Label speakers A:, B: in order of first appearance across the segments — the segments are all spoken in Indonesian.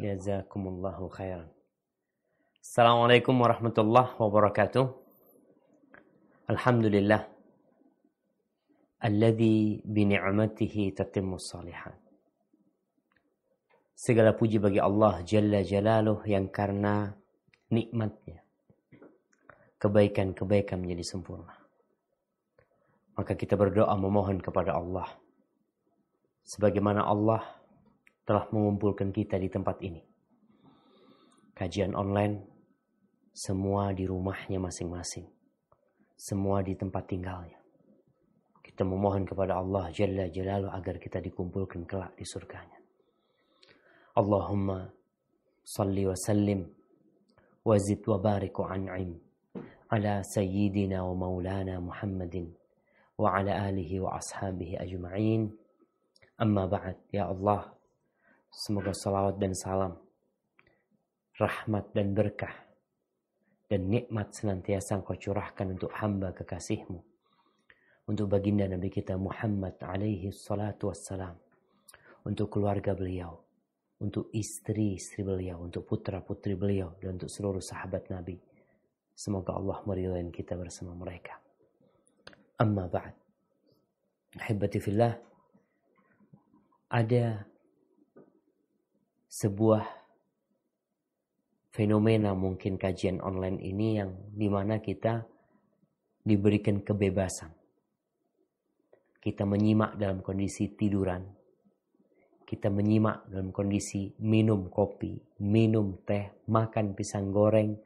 A: Jazakumullahu khairan. Assalamualaikum warahmatullahi wabarakatuh. Alhamdulillah. Alladzi bini'matihi tatimmus shalihat. Segala puji bagi Allah Jalla Jalaluh yang karena nikmatnya kebaikan-kebaikan menjadi sempurna. Maka kita berdoa memohon kepada Allah. Sebagaimana Allah telah mengumpulkan kita di tempat ini. Kajian online, semua di rumahnya masing-masing. Semua di tempat tinggalnya. Kita memohon kepada Allah Jalla Jalaluh agar kita dikumpulkan kelak di surganya. Allahumma salli wa sallim wa zid wa barik wa an'im ala sayyidina wa maulana Muhammadin wa ala alihi wa ashabihi ajma'in. Amma ba'd, ya Allah, semoga salawat dan salam, rahmat dan berkah dan nikmat senantiasa Engkau curahkan untuk hamba kekasih-Mu, untuk baginda Nabi kita Muhammad alaihi salatu wassalam, untuk keluarga beliau, untuk istri-istri beliau, untuk putra-putri beliau, dan untuk seluruh sahabat Nabi. Semoga Allah meridhai kita bersama mereka. Amma ba'd. Ahibati fillah, ada sebuah fenomena mungkin kajian online ini yang dimana kita diberikan kebebasan. Kita menyimak dalam kondisi tiduran. Kita menyimak dalam kondisi minum kopi, minum teh, makan pisang goreng.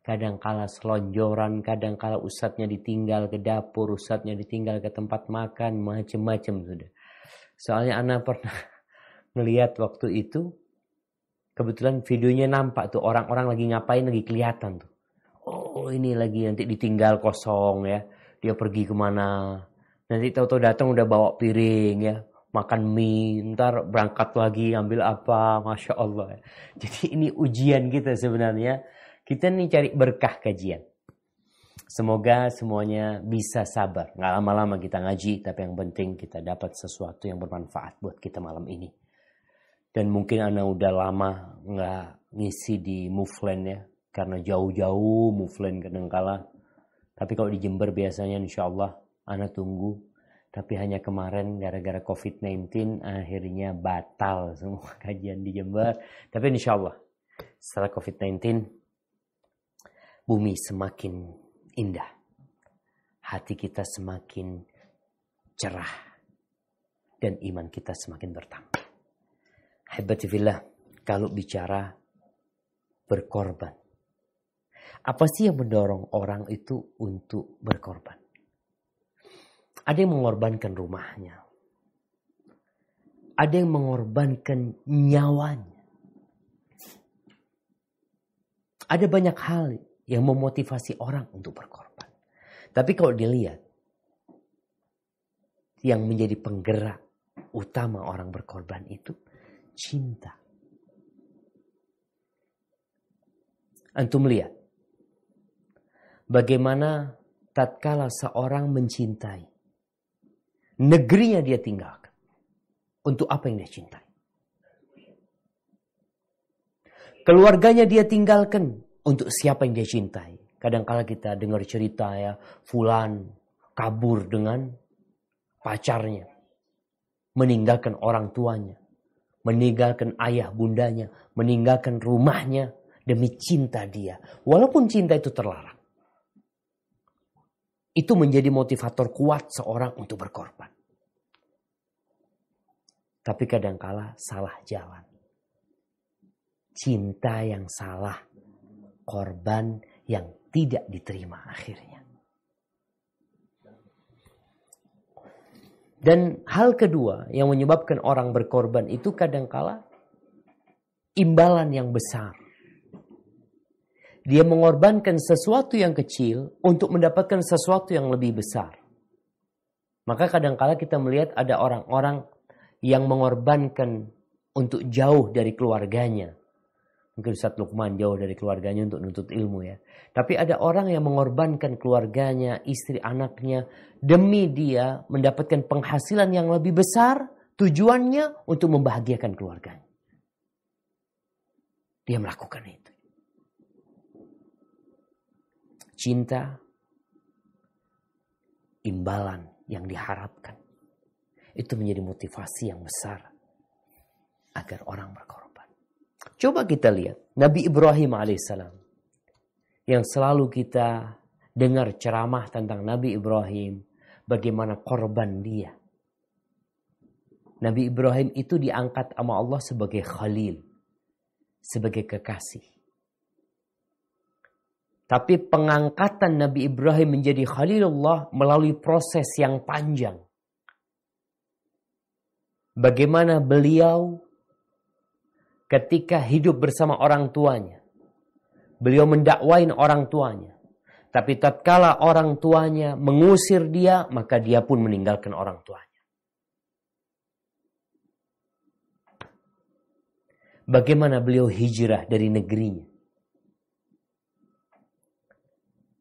A: Kadangkala selonjoran, kadangkala ustadznya ditinggal ke dapur, ustadznya ditinggal ke tempat makan, macam-macam sudah. Soalnya Ana pernah ngelihat waktu itu, kebetulan videonya nampak tuh orang-orang lagi ngapain, lagi kelihatan tuh. Oh, ini lagi nanti ditinggal kosong ya. Dia pergi kemana. Nanti tahu-tahu datang udah bawa piring ya. Makan mie, ntar berangkat lagi ambil apa, Masya Allah. Jadi ini ujian kita sebenarnya. Kita nih cari berkah kajian. Semoga semuanya bisa sabar. Nggak lama-lama kita ngaji, tapi yang penting kita dapat sesuatu yang bermanfaat buat kita malam ini. Dan mungkin Ana udah lama nggak ngisi di Muflen ya. Karena jauh-jauh Muflen kadangkala. Tapi kalau di Jember biasanya insya Allah Ana tunggu. Tapi hanya kemarin gara-gara COVID-19 akhirnya batal semua kajian di Jember. Tapi insya Allah setelah COVID-19 bumi semakin indah. Hati kita semakin cerah. Dan iman kita semakin bertambah. Habibati fillah, kalau bicara berkorban. Apa sih yang mendorong orang itu untuk berkorban? Ada yang mengorbankan rumahnya. Ada yang mengorbankan nyawanya. Ada banyak hal yang memotivasi orang untuk berkorban. Tapi kalau dilihat, yang menjadi penggerak utama orang berkorban itu cinta. Antum lihat, bagaimana tatkala seorang mencintai, negerinya dia tinggalkan. Untuk apa yang dia cintai? Keluarganya dia tinggalkan. Untuk siapa yang dia cintai? Kadang-kala kita dengar cerita ya. Fulan kabur dengan pacarnya. Meninggalkan orang tuanya. Meninggalkan ayah bundanya. Meninggalkan rumahnya. Demi cinta dia. Walaupun cinta itu terlarang. Itu menjadi motivator kuat seorang untuk berkorban. Tapi kadangkala salah jalan. Cinta yang salah. Korban yang tidak diterima akhirnya. Dan hal kedua yang menyebabkan orang berkorban itu kadangkala imbalan yang besar. Dia mengorbankan sesuatu yang kecil untuk mendapatkan sesuatu yang lebih besar. Maka kadangkala kita melihat ada orang-orang yang mengorbankan untuk jauh dari keluarganya. Mungkin Ustaz Luqman jauh dari keluarganya untuk nuntut ilmu ya. Tapi ada orang yang mengorbankan keluarganya, istri anaknya. Demi dia mendapatkan penghasilan yang lebih besar. Tujuannya untuk membahagiakan keluarganya. dia melakukan itu. Cinta, imbalan yang diharapkan. Itu menjadi motivasi yang besar agar orang berkorban. Coba kita lihat Nabi Ibrahim alaihissalam yang selalu kita dengar ceramah tentang Nabi Ibrahim, bagaimana korban dia. Nabi Ibrahim itu diangkat sama Allah sebagai khalil, sebagai kekasih. Tapi pengangkatan Nabi Ibrahim menjadi Khalilullah melalui proses yang panjang. Bagaimana beliau ketika hidup bersama orang tuanya, beliau mendakwain orang tuanya. Tapi tatkala orang tuanya mengusir dia, maka dia pun meninggalkan orang tuanya. Bagaimana beliau hijrah dari negerinya.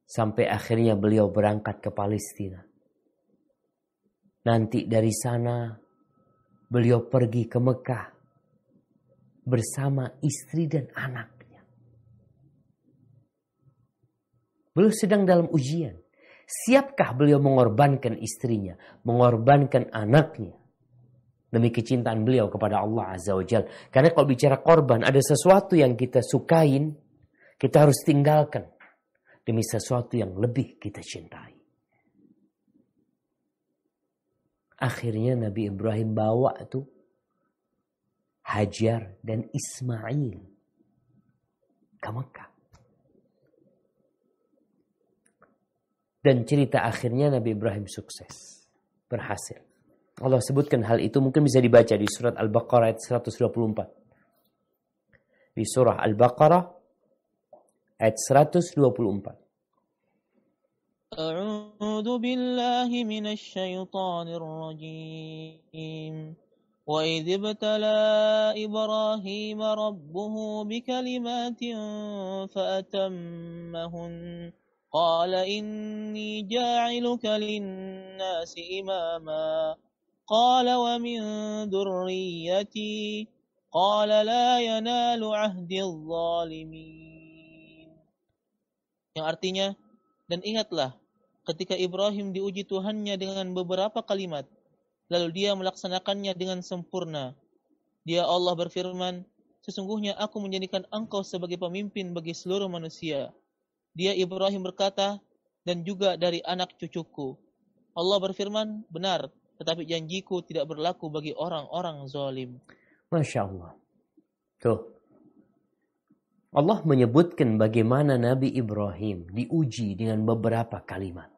A: Sampai akhirnya beliau berangkat ke Palestina. Nanti dari sana beliau pergi ke Mekah bersama istri dan anaknya. Beliau sedang dalam ujian. Siapkah beliau mengorbankan istrinya, mengorbankan anaknya demi kecintaan beliau kepada Allah Azza wa Jalla? Karena kalau bicara korban, ada sesuatu yang kita sukain, kita harus tinggalkan demi sesuatu yang lebih kita cintai. Akhirnya Nabi Ibrahim bawa tuh Hajar dan Ismail ke Mekah. Dan cerita akhirnya Nabi Ibrahim sukses, berhasil. Allah sebutkan hal itu, mungkin bisa dibaca di surat Al-Baqarah ayat 124. Di surah Al-Baqarah ayat 124.
B: A'udzu billahi minasy syaithanir rajim. Wa idz ibtala Ibrahim rabbuhu bikalimatin fa'atammahun. Qala inni ja'iluka lin-nasi imama. Qala wa min dhurriyyati. Qala la yanalu 'ahdiz zalimin. Yang artinya, dan ingatlah ketika Ibrahim diuji Tuhannya dengan beberapa kalimat, lalu dia melaksanakannya dengan sempurna. Dia Allah berfirman, sesungguhnya aku menjadikan engkau sebagai pemimpin bagi seluruh manusia. Dia Ibrahim berkata, dan juga dari anak cucuku. Allah berfirman, benar, tetapi janjiku tidak berlaku bagi orang-orang zalim.
A: Masya Allah. Tuh. Allah menyebutkan bagaimana Nabi Ibrahim diuji dengan beberapa kalimat.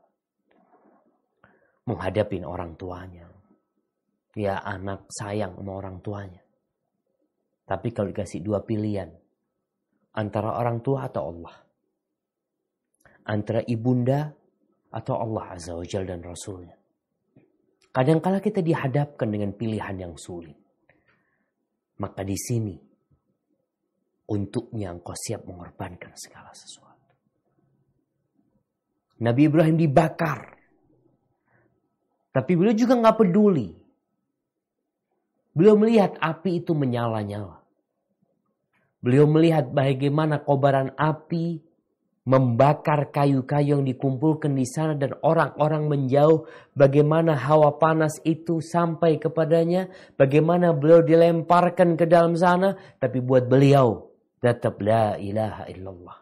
A: Menghadapi orang tuanya. Ya, anak sayang sama orang tuanya. Tapi kalau dikasih dua pilihan, antara orang tua atau Allah, antara ibunda atau Allah Azza wa Jalla dan Rasulnya. Kadangkala kita dihadapkan dengan pilihan yang sulit. Maka di sini, untuknya engkau siap mengorbankan segala sesuatu. Nabi Ibrahim dibakar. Tapi beliau juga gak peduli. Beliau melihat api itu menyala-nyala. Beliau melihat bagaimana kobaran api membakar kayu-kayu yang dikumpulkan di sana dan orang-orang menjauh. Bagaimana hawa panas itu sampai kepadanya. Bagaimana beliau dilemparkan ke dalam sana. Tapi buat beliau tetap la ilaha illallah.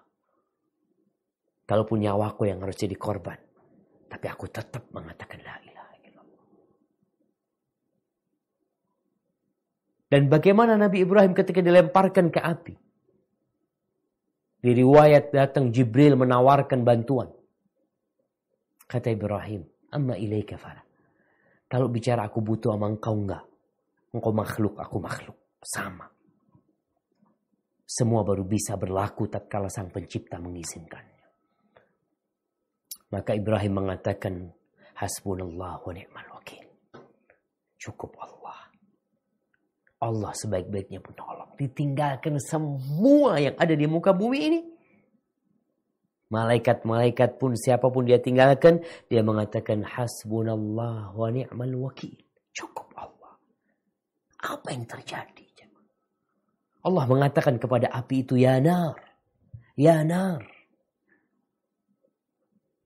A: Kalaupun nyawaku yang harus jadi korban, tapi aku tetap mengatakan la ilaha illallah. Dan bagaimana Nabi Ibrahim ketika dilemparkan ke api. Di riwayat datang Jibril menawarkan bantuan. Kata Ibrahim, amma ilaika fala. Kalau bicara aku butuh sama engkau enggak. Engkau makhluk, aku makhluk. Sama. Semua baru bisa berlaku tatkala sang pencipta mengizinkannya. Maka Ibrahim mengatakan, hasbunallah wa ni'mal wakil. Cukup Allah. Allah sebaik-baiknya penolong. Ditinggalkan semua yang ada di muka bumi ini. Malaikat-malaikat pun, siapapun dia tinggalkan, dia mengatakan hasbunallah wa ni'mal wakil. Cukup Allah. Apa yang terjadi? Allah mengatakan kepada api itu, ya nar, ya nar.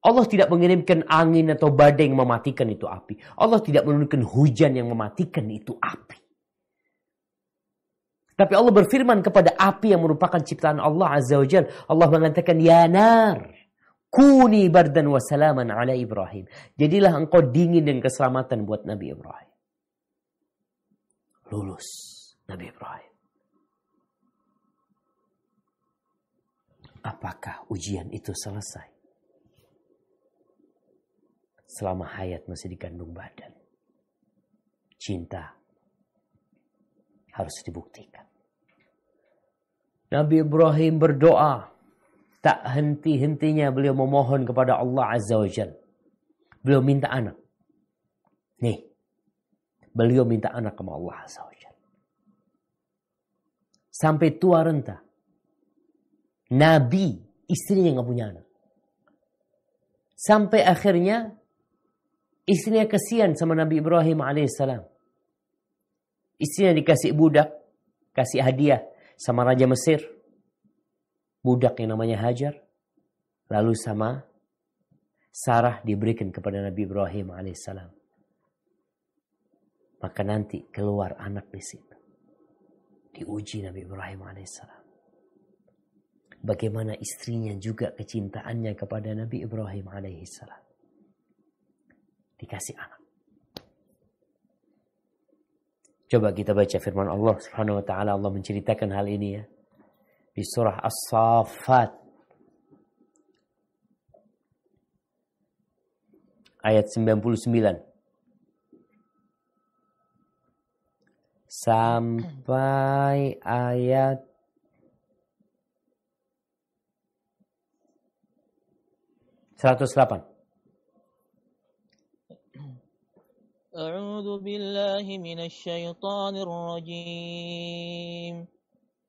A: Allah tidak mengirimkan angin atau badai yang mematikan itu api. Allah tidak menurunkan hujan yang mematikan itu api. Tapi Allah berfirman kepada api yang merupakan ciptaan Allah Azza wa Jalla. Allah mengatakan, ya nar, kuni bardan wa salaman ala Ibrahim. Jadilah engkau dingin dan keselamatan buat Nabi Ibrahim. Lulus Nabi Ibrahim. Apakah ujian itu selesai? Selama hayat masih dikandung badan. Cinta harus dibuktikan. Nabi Ibrahim berdoa. Tak henti-hentinya beliau memohon kepada Allah Azza wa Jalla. Beliau minta anak. Nih. Beliau minta anak sama Allah Azza wa Jalla. Sampai tua renta. Nabi, istrinya gak punya anak. Sampai akhirnya istrinya kesian sama Nabi Ibrahim alaihissalam. Istrinya dikasih budak, kasih hadiah sama Raja Mesir. Budak yang namanya Hajar. Lalu sama Sarah diberikan kepada Nabi Ibrahim alaihissalam. Maka nanti keluar anak di situ. Diuji Nabi Ibrahim alaihissalam. Bagaimana istrinya juga kecintaannya kepada Nabi Ibrahim alaihissalam. Dikasih anak. Coba kita baca firman Allah Subhanahu wa taala. Allah menceritakan hal ini ya. Di surah As-Saffat ayat 99 sampai ayat 108.
B: أعوذ بالله من الشيطان الرجيم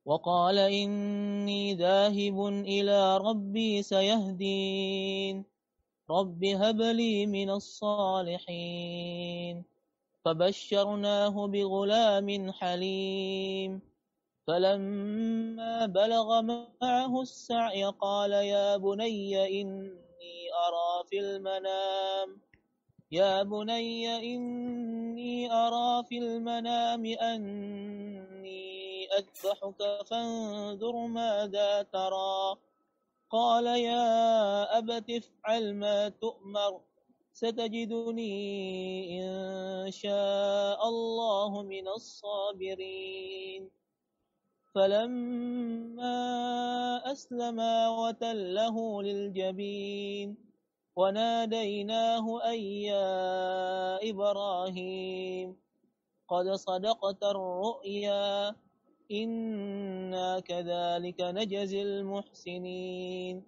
B: وقال إني ذاهب إلى ربي سيهدين رب هب لي من الصالحين فبشرناه بغلام حليم فلما بلغ معه السعي قال يا بني إني أرى في المنام أني أذبحك فانظر ماذا ترى قال يا أبت افعل ما تؤمر ستجدني إن شاء الله من الصابرين فلما أسلما وتله للجبين وناديناه أن يا إبراهيم قد صدقت الرؤيا إنا كذلك نجزي المحسنين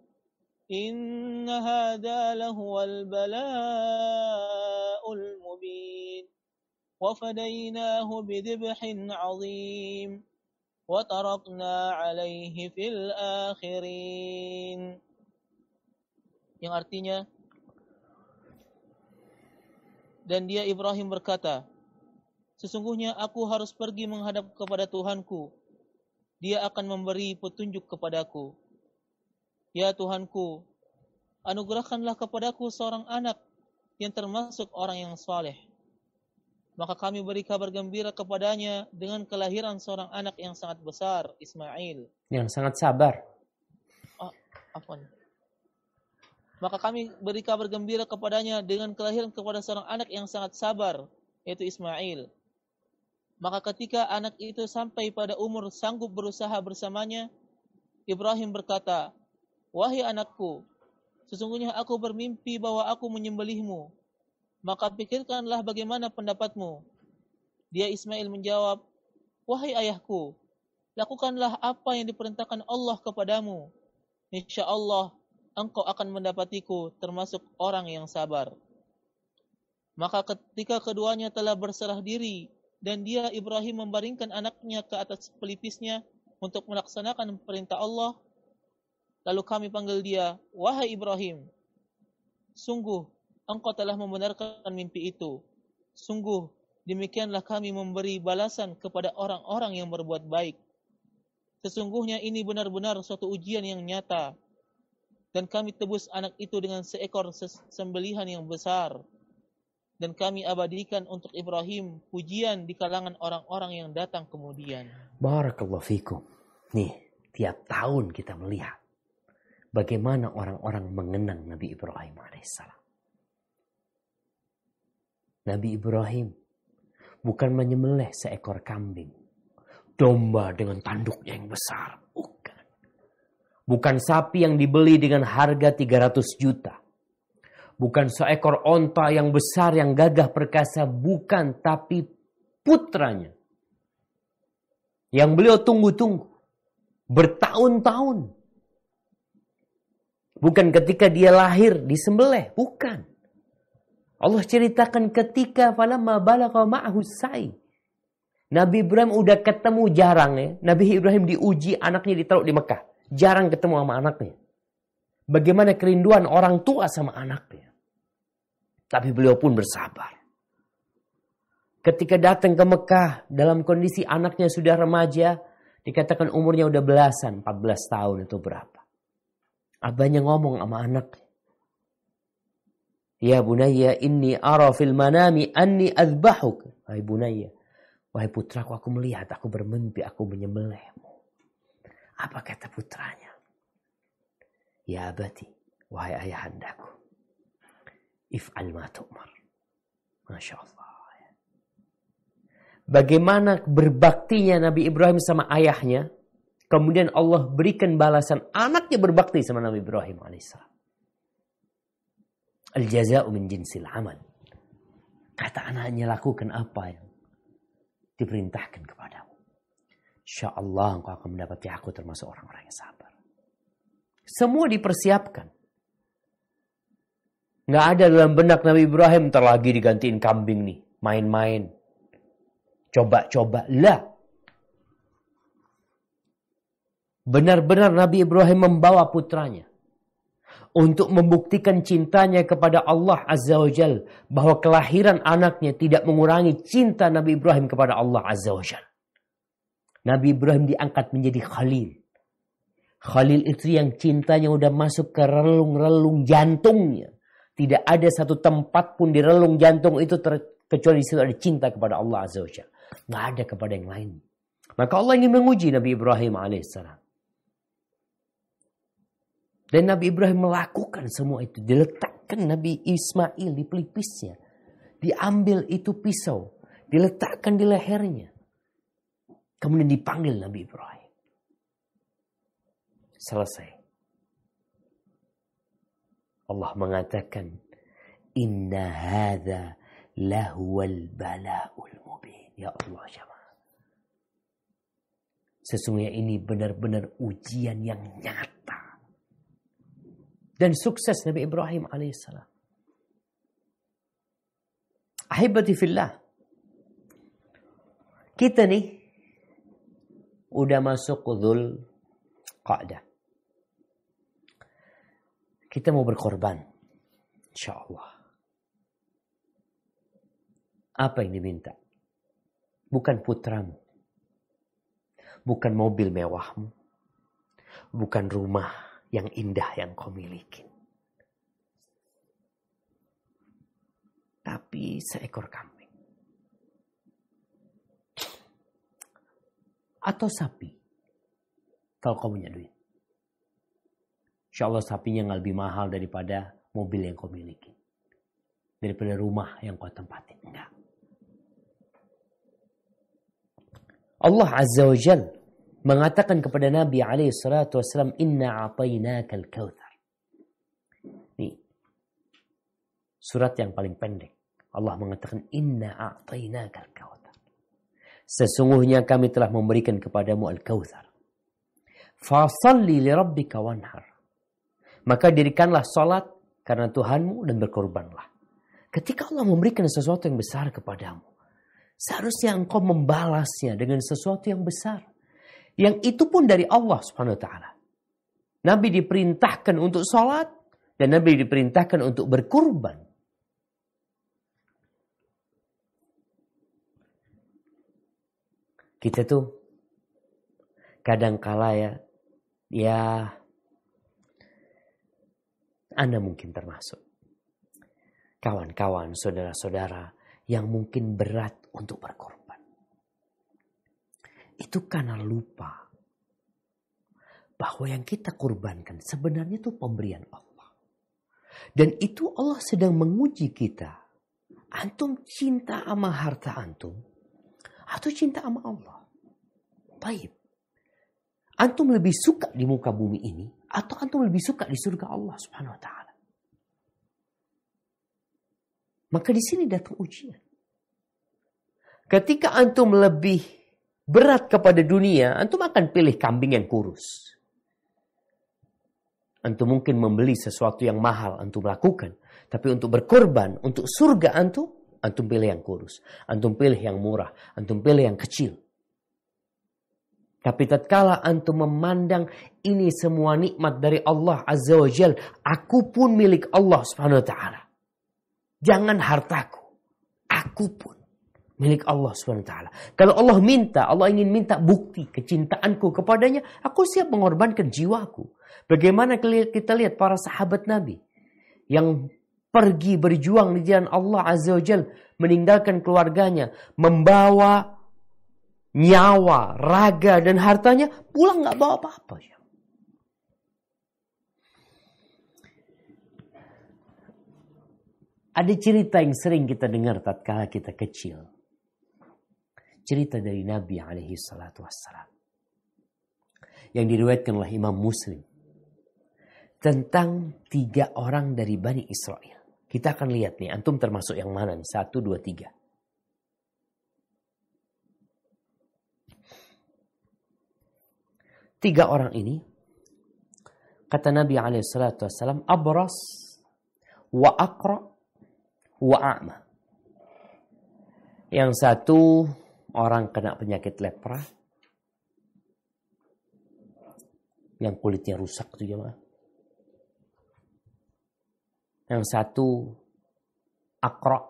B: إن هذا لهو البلاء المبين وفديناه بذبح عظيم وتركنا عليه في الآخرين. Yang artinya, dan dia Ibrahim berkata, sesungguhnya aku harus pergi menghadap kepada Tuhanku. Dia akan memberi petunjuk kepadaku. Ya Tuhanku, anugerahkanlah kepadaku seorang anak yang termasuk orang yang saleh. Maka kami beri kabar gembira kepadanya dengan kelahiran seorang anak yang sangat besar, Ismail.
A: Yang sangat sabar.
B: Maka kami beri kabar gembira kepadanya dengan kelahiran kepada seorang anak yang sangat sabar, yaitu Ismail. Maka ketika anak itu sampai pada umur sanggup berusaha bersamanya, Ibrahim berkata, wahai anakku, sesungguhnya aku bermimpi bahwa aku menyembelihmu. Maka pikirkanlah bagaimana pendapatmu. Dia Ismail menjawab, wahai ayahku, lakukanlah apa yang diperintahkan Allah kepadamu. Insya Allah, engkau akan mendapatiku termasuk orang yang sabar. Maka ketika keduanya telah berserah diri, dan dia Ibrahim membaringkan anaknya ke atas pelipisnya untuk melaksanakan perintah Allah, lalu kami panggil dia, wahai Ibrahim, sungguh engkau telah membenarkan mimpi itu. Sungguh demikianlah kami memberi balasan kepada orang-orang yang berbuat baik. Sesungguhnya ini benar-benar suatu ujian yang nyata. Dan kami tebus anak itu dengan seekor sembelihan yang besar. Dan kami abadikan untuk Ibrahim pujian di kalangan orang-orang yang datang kemudian.
A: Barakallahu fikum. Nih, tiap tahun kita melihat bagaimana orang-orang mengenang Nabi Ibrahim alaihissalam. Nabi Ibrahim bukan menyembelih seekor kambing, domba dengan tanduknya yang besar. Bukan. Bukan sapi yang dibeli dengan harga 300 juta. Bukan seekor onta yang besar yang gagah perkasa. Bukan, tapi putranya. Yang beliau tunggu-tunggu. Bertahun-tahun. Bukan ketika dia lahir disembelih. Bukan. Allah ceritakan ketika falamma balagha ma'ahu sa'i. Nabi Ibrahim udah ketemu jarang ya. Nabi Ibrahim diuji, anaknya ditaruh di Mekah. Jarang ketemu sama anaknya. Bagaimana kerinduan orang tua sama anaknya. Tapi beliau pun bersabar. Ketika datang ke Mekah dalam kondisi anaknya sudah remaja. Dikatakan umurnya udah belasan, 14 tahun itu berapa. Abahnya ngomong sama anaknya. Ya bunayya inni ara fil manami anni azbahuk. Wahai bunayya. Wahai putraku, aku melihat, aku bermimpi, aku menyembelihmu. Apa kata putranya? Ya abati, wahai ayahandaku. If'al ma tu'mar. Masya Allah. Bagaimana berbaktinya Nabi Ibrahim sama ayahnya. Kemudian Allah berikan balasan anaknya berbakti sama Nabi Ibrahim alaihissalam. Al-jaza'u min jinsil amal. Kata anaknya, lakukan apa yang diperintahkan kepadamu. InsyaAllah engkau akan mendapati aku termasuk orang-orang yang sabar. Semua dipersiapkan. Nggak ada dalam benak Nabi Ibrahim terlagi digantiin kambing nih. Main-main. Coba-coba. Lah. Benar-benar Nabi Ibrahim membawa putranya. Untuk membuktikan cintanya kepada Allah Azza wa Jal. Bahwa kelahiran anaknya tidak mengurangi cinta Nabi Ibrahim kepada Allah Azza wa Jal. Nabi Ibrahim diangkat menjadi Khalil. Khalil itu yang cintanya udah masuk ke relung-relung jantungnya. Tidak ada satu tempat pun di relung jantung itu kecuali di situ ada cinta kepada Allah Azza wa Jal. Nggak ada kepada yang lain. Maka Allah ingin menguji Nabi Ibrahim alaihissalam. Dan Nabi Ibrahim melakukan semua itu. Diletakkan Nabi Ismail di pelipisnya. Diambil itu pisau. Diletakkan di lehernya. Kemudian dipanggil Nabi Ibrahim. Selesai. Allah mengatakan. Inna hadha lahuwal bala'ul mubin. Ya Allah jamaah. Sesungguhnya ini benar-benar ujian yang nyata. Dan sukses Nabi Ibrahim alaihissalam. Ahibati fillah. Kita nih. Udah masuk Dzul Qa'dah. Kita mau berkorban. InsyaAllah. Apa yang diminta? Bukan putramu. Bukan mobil mewahmu. Bukan rumah yang indah yang kau miliki. Tapi seekor kambing. Atau sapi. Kalau kau punya duit. Insya Allah sapinya nggak lebih mahal daripada mobil yang kau miliki. Daripada rumah yang kau tempatin. Enggak. Allah Azza wa Jal mengatakan kepada Nabi SAW, Inna a'tainakal kautsar. Nih. Surat yang paling pendek. Allah mengatakan, Inna a'tainakal kautsar. Sesungguhnya kami telah memberikan kepadamu al-kautsar. Fasalli li rabbika wanhar. Maka dirikanlah salat karena Tuhanmu dan berkorbanlah. Ketika Allah memberikan sesuatu yang besar kepadamu, seharusnya engkau membalasnya dengan sesuatu yang besar. Yang itu pun dari Allah Subhanahu wa taala. Nabi diperintahkan untuk salat dan Nabi diperintahkan untuk berkurban. Kita tuh Kadangkala ya Anda mungkin termasuk kawan-kawan, saudara-saudara yang mungkin berat untuk berkorban. Itu karena lupa bahwa yang kita korbankan sebenarnya itu pemberian Allah. Dan itu Allah sedang menguji kita. Antum cinta sama harta antum atau cinta sama Allah? Baik. Antum lebih suka di muka bumi ini atau antum lebih suka di surga Allah Subhanahu wa taala? Maka di sini datang ujian. Ketika antum lebih berat kepada dunia, antum akan pilih kambing yang kurus. Antum mungkin membeli sesuatu yang mahal, antum lakukan. Tapi untuk berkorban, untuk surga antum pilih yang kurus. Antum pilih yang murah, antum pilih yang kecil. Tapi tatkala antum memandang ini semua nikmat dari Allah Azza wa Jal, aku pun milik Allah Subhanahu wa taala. Jangan hartaku, aku pun milik Allah Subhanahu wa taala. Kalau Allah minta, Allah ingin minta bukti kecintaanku kepadanya, aku siap mengorbankan jiwaku. Bagaimana kita lihat para sahabat Nabi yang pergi berjuang di jalan Allah Azza wa Jal, meninggalkan keluarganya, membawa nyawa, raga dan hartanya, pulang nggak bawa apa-apa. Ada cerita yang sering kita dengar tatkala kita kecil. Cerita dari Nabi alaihi salatu wassalam. Yang diriwayatkan oleh Imam Muslim. Tentang 3 orang dari Bani Israel. Kita akan lihat nih, antum termasuk yang mana nih? 1, 2, 3. Tiga orang ini, kata Nabi alaihi salatu wassalam, abras wa aqra wa a'ma. Yang satu orang kena penyakit lepra, yang kulitnya rusak itu jemaah. Yang satu aqra,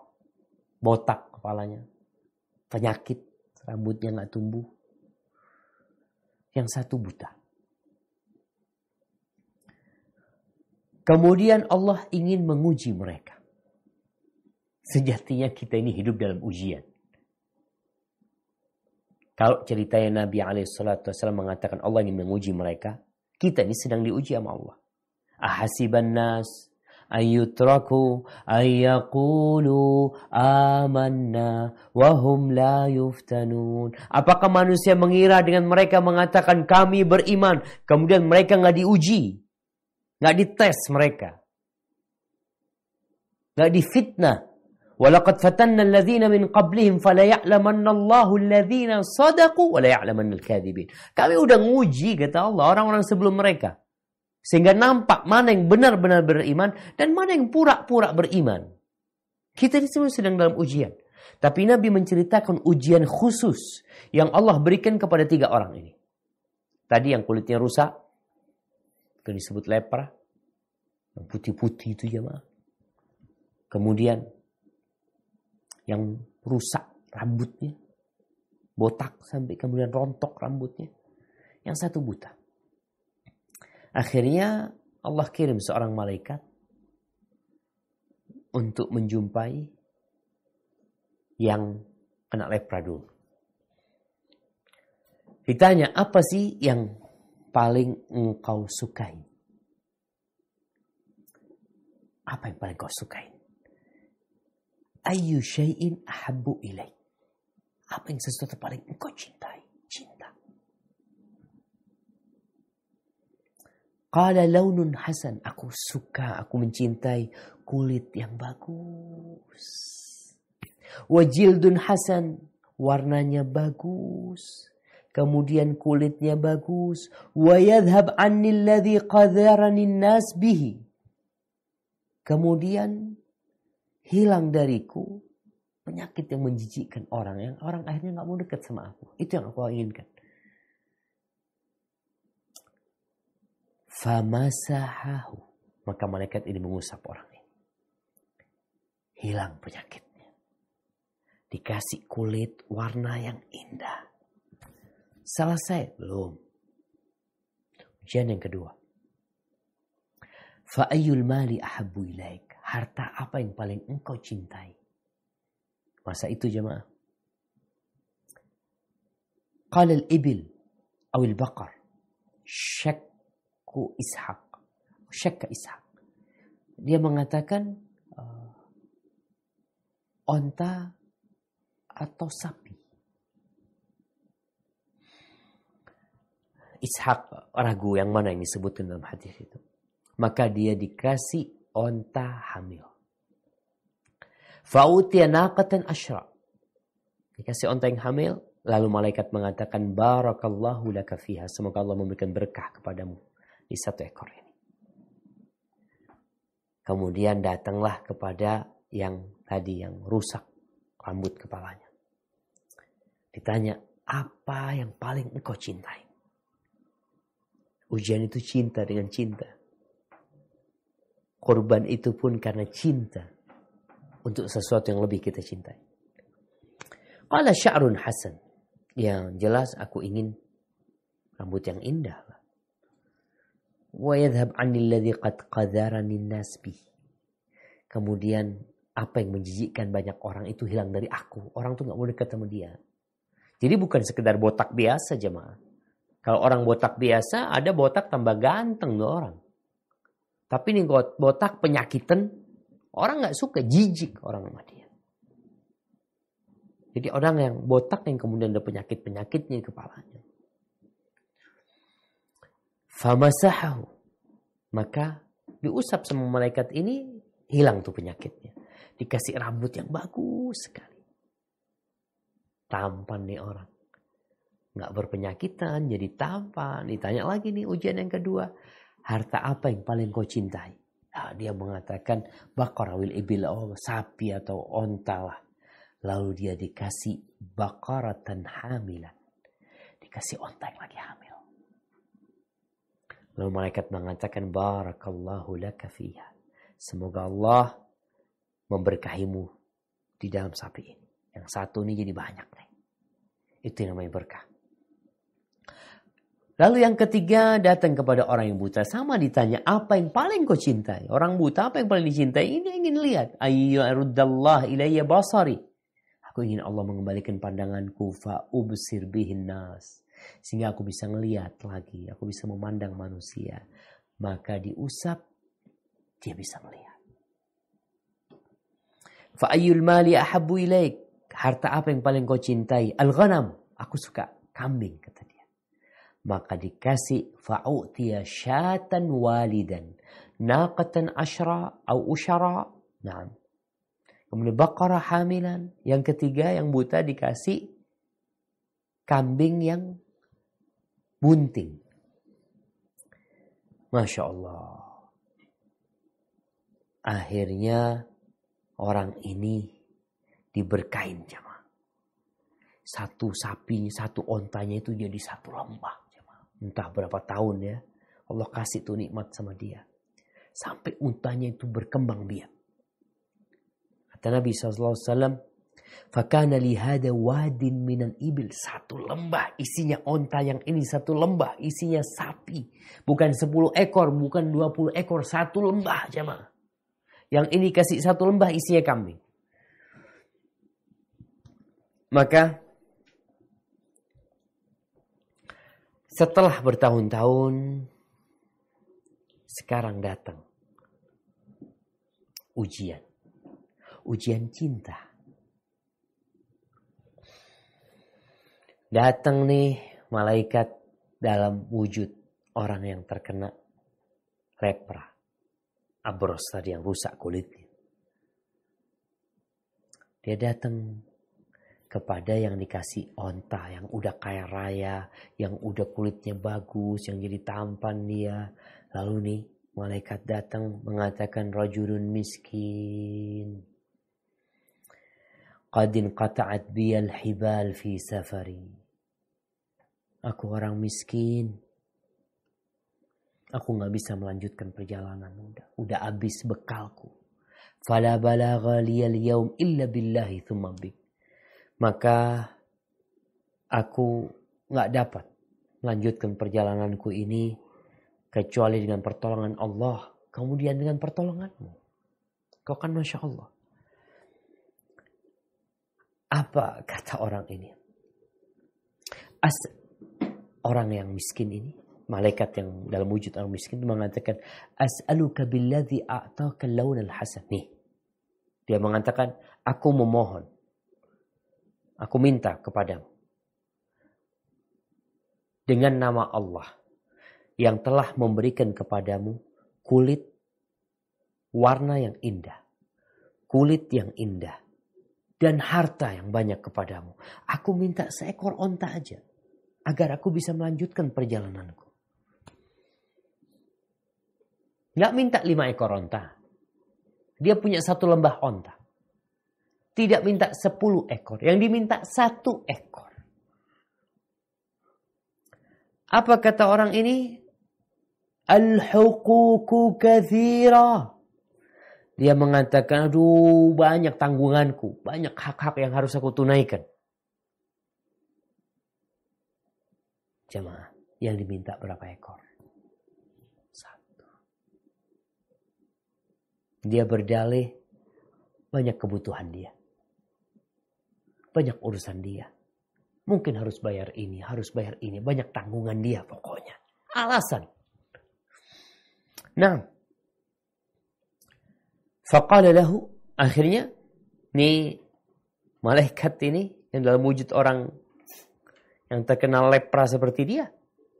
A: botak kepalanya, penyakit, rambutnya nggak tumbuh. Yang satu buta. Kemudian Allah ingin menguji mereka. Sejatinya kita ini hidup dalam ujian. Kalau ceritanya Nabi SAW mengatakan Allah ingin menguji mereka, kita ini sedang diuji sama Allah. Ahasiban nas ayyutraku ayyaqulu amanna wahum la yuftanun. Apakah manusia mengira dengan mereka mengatakan kami beriman, kemudian mereka nggak diuji, nggak dites mereka, nggak difitnah? Walaqad fatanna alladhina min qablihim fala ya'lamanna Allahu alladhina sadaqu wa la ya'lamanna al-kadhibin. Kami udah nguji, kata Allah, orang-orang sebelum mereka. Sehingga nampak mana yang benar-benar beriman dan mana yang pura-pura beriman. Kita di sini sedang dalam ujian. Tapi Nabi menceritakan ujian khusus yang Allah berikan kepada 3 orang ini. Tadi yang kulitnya rusak, itu disebut lepra. Yang putih-putih itu jemaah. Kemudian yang rusak rambutnya, botak sampai kemudian rontok rambutnya. Yang satu buta. Akhirnya Allah kirim seorang malaikat untuk menjumpai yang kena lepra dulu. Ditanya, apa sih yang paling engkau sukai? Apa yang paling kau sukai? Ayyu syai'in ahabbu ilaik. Apa yang sesuatu paling engkau cintai? Cinta. Qala launun hasan. Aku suka, aku mencintai kulit yang bagus. Wajildun hasan. Warnanya bagus. Kemudian kulitnya bagus. Wa yadhhab anni alladhi qadharani nas bihi. Kemudian hilang dariku penyakit yang menjijikkan orang. Yang orang akhirnya gak mau dekat sama aku. Itu yang aku inginkan. Famasahahu. Maka malaikat ini mengusap orang ini. Hilang penyakitnya. Dikasih kulit warna yang indah. Selesai? Belum. Ujian yang kedua. Fa ayyul mali ahabbu ilaik? Harta apa yang paling engkau cintai? Masa itu jemaah. Qala al-ibil aw al-baqar. Syakka Ishaq. Dia mengatakan onta atau sapi. Ishaq ragu yang mana yang disebutkan dalam hadis itu. Maka dia dikasih onta hamil. Fa'utiya naqatan asyra. Dikasih onta yang hamil. Lalu malaikat mengatakan, barakallahu laka fiha. Semoga Allah memberikan berkah kepadamu di satu ekor ini. Kemudian datanglah kepada yang tadi yang rusak rambut kepalanya. Ditanya, apa yang paling engkau cintai? Ujian itu cinta dengan cinta. Korban itu pun karena cinta untuk sesuatu yang lebih kita cintai. Qala sya'run hasan. Yang jelas aku ingin rambut yang indah. Wa yadhhab 'anil ladzi qad qadharani an-nas bih. Kemudian apa yang menjijikkan banyak orang itu hilang dari aku. Orang tuh enggak mau dekat sama dia. Jadi bukan sekedar botak biasa jemaah. Kalau orang botak biasa, ada botak tambah ganteng tuh orang. Tapi ini botak penyakitan, orang enggak suka, jijik orang sama dia. Jadi orang yang botak yang kemudian ada penyakit-penyakitnya di kepalanya. Famasahahu. Maka diusap sama malaikat ini, hilang tuh penyakitnya. Dikasih rambut yang bagus sekali. Tampan nih orang. Nggak berpenyakitan, jadi tampan. Ditanya lagi nih ujian yang kedua. Harta apa yang paling kau cintai? Nah, dia mengatakan, baqar awil ibil, sapi atau onta lah. Lalu dia dikasih baqaratan hamilan. Dikasih onta yang lagi hamil. Lalu malaikat mengatakan, barakallahu laka fiha. Semoga Allah memberkahimu di dalam sapi ini. Yang satu ini jadi banyak nih. Itu yang namanya berkah. Lalu yang ketiga datang kepada orang yang buta. Sama ditanya, apa yang paling kau cintai? Orang buta apa yang paling dicintai? Ini ingin lihat. Ayyuruddallah ilayya basari. Aku ingin Allah mengembalikan pandanganku. Fa'ubsir bihin nas. Sehingga aku bisa ngelihat lagi. Aku bisa memandang manusia. Maka diusap, dia bisa melihat. Fa'ayyul mali ahabbu ilaik. Harta apa yang paling kau cintai? Al-ghanam. Aku suka kambing, kata dia. Maka dikasih fa'u'tiya syatan walidan. Naqatan asyra au usyara. Naam. Kemudian baqarah hamilan. Yang ketiga yang buta dikasih kambing yang bunting. Masya Allah. Akhirnya orang ini diberkahin jemaah. Satu sapi, satu ontanya itu jadi satu lembah jemaah. Entah berapa tahun ya. Allah kasih tuh nikmat sama dia. Sampai untanya itu berkembang biak. Kata Nabi SAW, fakana lihada wadin minan ibil. Satu lembah isinya onta, yang ini satu lembah isinya sapi. Bukan 10 ekor, bukan 20 ekor. Satu lembah jemaah. Yang ini kasih satu lembah isinya kambing. Maka setelah bertahun-tahun, sekarang datang ujian. Ujian cinta. Datang nih malaikat dalam wujud orang yang terkena lepra. Abros tadi yang rusak kulitnya. Dia datang kepada yang dikasih onta, yang udah kaya raya, yang udah kulitnya bagus, yang jadi tampan dia. Lalu nih malaikat datang mengatakan, rajulun miskin. Qadin qata'at biyal hibal fi safari. Aku orang miskin. Aku gak bisa melanjutkan perjalanan. Udah habis bekalku. Fala balagha liyal yawm illa billahi thumma bik. Maka aku gak dapat melanjutkan perjalananku ini kecuali dengan pertolongan Allah, kemudian dengan pertolonganmu. Kau kan Masya Allah. Apa kata orang ini? Orang yang miskin ini, malaikat yang dalam wujud orang miskin mengatakan, as'aluka billadzi a'taka al-lawn al-hasan. Nih, dia mengatakan, aku memohon, aku minta kepadamu dengan nama Allah yang telah memberikan kepadamu kulit warna yang indah, kulit yang indah, dan harta yang banyak kepadamu. Aku minta seekor onta aja, agar aku bisa melanjutkan perjalananku. Nggak minta 5 ekor onta. Dia punya 1 lembah onta. Tidak minta 10 ekor. Yang diminta 1 ekor. Apa kata orang ini? Al-huququ katsira. Dia mengatakan, aduh banyak tanggunganku. Banyak hak-hak yang harus aku tunaikan. Jemaah, yang diminta berapa ekor? 1. Dia berdalih banyak kebutuhan dia. Banyak urusan dia. Mungkin harus bayar ini, harus bayar ini. Banyak tanggungan dia pokoknya. Alasan. Nah. Faqala lahu. Akhirnya. Nih. Malaikat ini. Yang dalam wujud orang. Yang terkenal lepra seperti dia.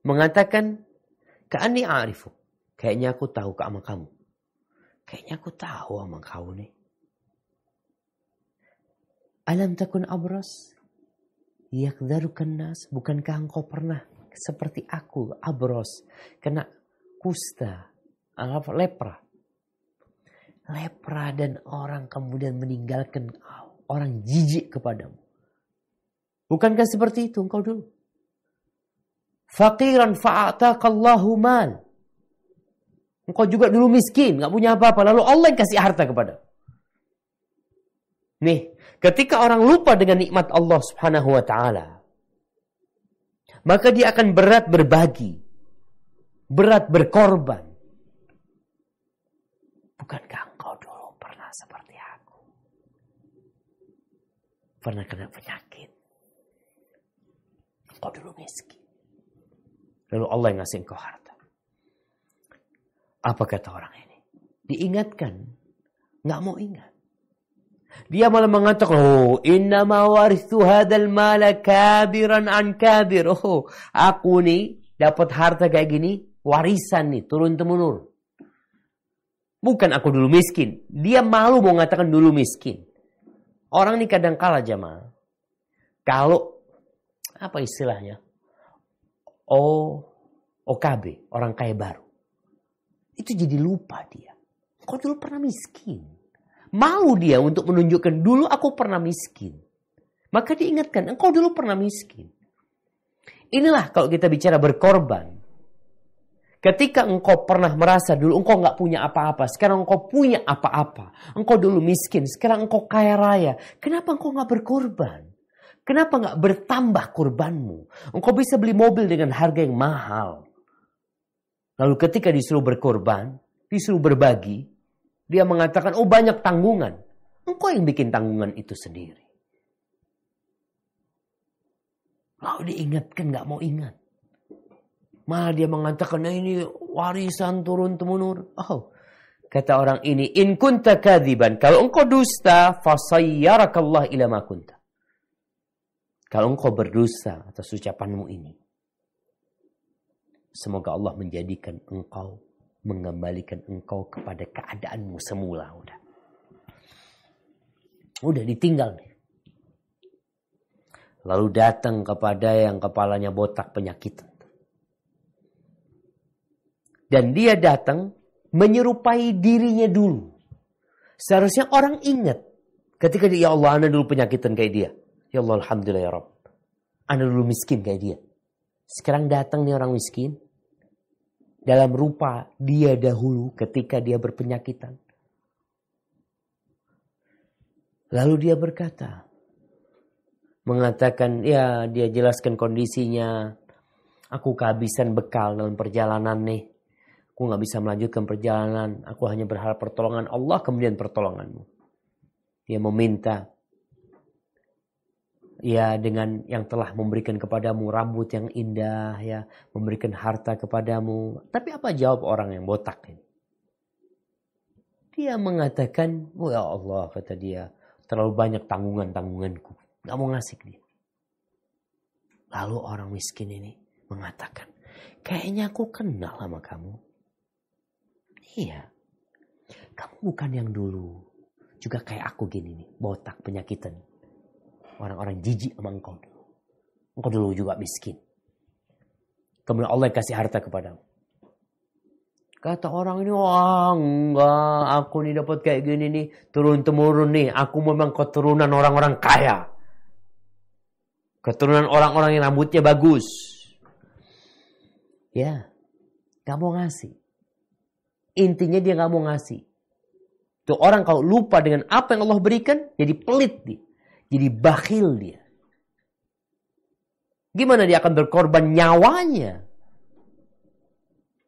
A: Mengatakan. Ka'ani a'rifu. Kayaknya aku tahu sama kamu. Kayaknya aku tahu sama kau nih. Alam takun abras. Yakdharukan nas. Bukankah engkau pernah seperti aku. Abras. Kena kusta. Lepra. Lepra dan orang kemudian meninggalkan orang jijik kepadamu. Bukankah seperti itu engkau dulu? Faqiran fa'ataqallahu mal. Engkau juga dulu miskin, gak punya apa-apa. Lalu Allah yang kasih harta kepada. Nih, ketika orang lupa dengan nikmat Allah subhanahu wa ta'ala. Maka dia akan berat berbagi. Berat berkorban. Bukankah engkau dulu pernah seperti aku? Pernah kena penyakit. Engkau dulu miskin. Lalu Allah yang ngasih engkau harta. Apa kata orang ini? Diingatkan. Nggak mau ingat. Dia malah mengatakan, oh, innama warithu hadal mala kabiran an kabir. Oh, aku nih dapat harta kayak gini, warisan nih, turun-temurun. Bukan aku dulu miskin. Dia malu mau mengatakan dulu miskin. Orang ini kadang kala jamaah. Kalau, apa istilahnya? OKB, orang kaya baru. Itu jadi lupa dia. Kau dulu pernah miskin. Malu dia untuk menunjukkan dulu aku pernah miskin. Maka diingatkan, engkau dulu pernah miskin. Inilah kalau kita bicara berkorban. Ketika engkau pernah merasa dulu engkau nggak punya apa-apa. Sekarang engkau punya apa-apa. Engkau dulu miskin. Sekarang engkau kaya raya. Kenapa engkau nggak berkorban? Kenapa nggak bertambah korbanmu? Engkau bisa beli mobil dengan harga yang mahal. Lalu ketika disuruh berkorban, disuruh berbagi, dia mengatakan, oh banyak tanggungan. Engkau yang bikin tanggungan itu sendiri. Lalu diingatkan, gak mau ingat. Malah dia mengatakan, nah ini warisan turun-temurun. Oh, kata orang ini, in kunta kadziban. Kalau engkau dusta, fasayyarakallah ila ma kunta. Kalau engkau berdusta atas ucapanmu ini, semoga Allah menjadikan engkau, mengembalikan engkau kepada keadaanmu semula. Udah ditinggal nih. Lalu datang kepada yang kepalanya botak penyakitan. Dan dia datang menyerupai dirinya dulu. Seharusnya orang ingat. Ketika dia, ya Allah, ana dulu penyakitan kayak dia. Ya Allah, alhamdulillah ya Rabb. Ana dulu miskin kayak dia. Sekarang datang nih orang miskin. Dalam rupa dia dahulu ketika dia berpenyakitan. Lalu dia berkata. Mengatakan, ya dia jelaskan kondisinya. Aku kehabisan bekal dalam perjalanan nih. Aku nggak bisa melanjutkan perjalanan. Aku hanya berharap pertolongan Allah, kemudian pertolonganmu. Dia meminta, ya dengan yang telah memberikan kepadamu rambut yang indah, ya memberikan harta kepadamu. Tapi apa jawab orang yang botak ini? Dia mengatakan, oh ya Allah, kata dia, terlalu banyak tanggunganku. Gak mau ngasih dia. Lalu orang miskin ini mengatakan, kayaknya aku kenal sama kamu. Iya, kamu bukan yang dulu. Juga kayak aku gini nih, botak, penyakitan. Orang-orang jijik sama engkau dulu. Engkau dulu juga miskin. Kemudian Allah kasih harta kepadamu. Kata orang ini, wah enggak, aku nih dapat kayak gini nih, turun-temurun nih. Aku memang keturunan orang-orang kaya. Keturunan orang-orang yang rambutnya bagus. Ya, gak mau ngasih. Intinya dia gak mau ngasih. Tuh orang kalau lupa dengan apa yang Allah berikan, jadi pelit dia. Jadi bakhil dia. Gimana dia akan berkorban nyawanya?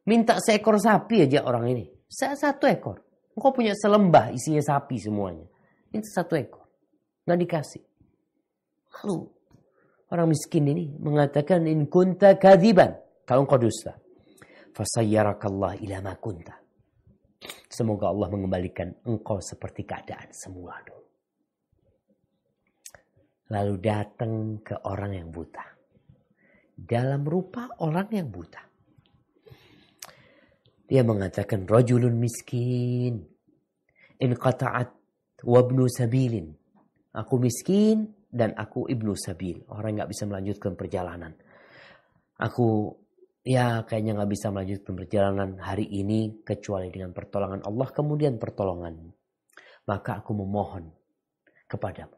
A: Minta seekor sapi aja orang ini. Satu ekor. Engkau punya selembah isinya sapi semuanya. Minta satu ekor. Nggak dikasih. Lalu orang miskin ini mengatakan, in kunta kadziban. Kalau engkau dusta. Fasayyarakallah ila ma kunta. Semoga Allah mengembalikan engkau seperti keadaan semula dulu. Lalu datang ke orang yang buta. Dalam rupa orang yang buta. Dia mengatakan, rajulun miskin. Inqata'at wabnu sabilin. Aku miskin dan aku ibnu sabil. Orang yang gak bisa melanjutkan perjalanan. Aku kayaknya gak bisa melanjutkan perjalanan hari ini kecuali dengan pertolongan Allah, kemudian pertolonganmu. Maka aku memohon kepadamu.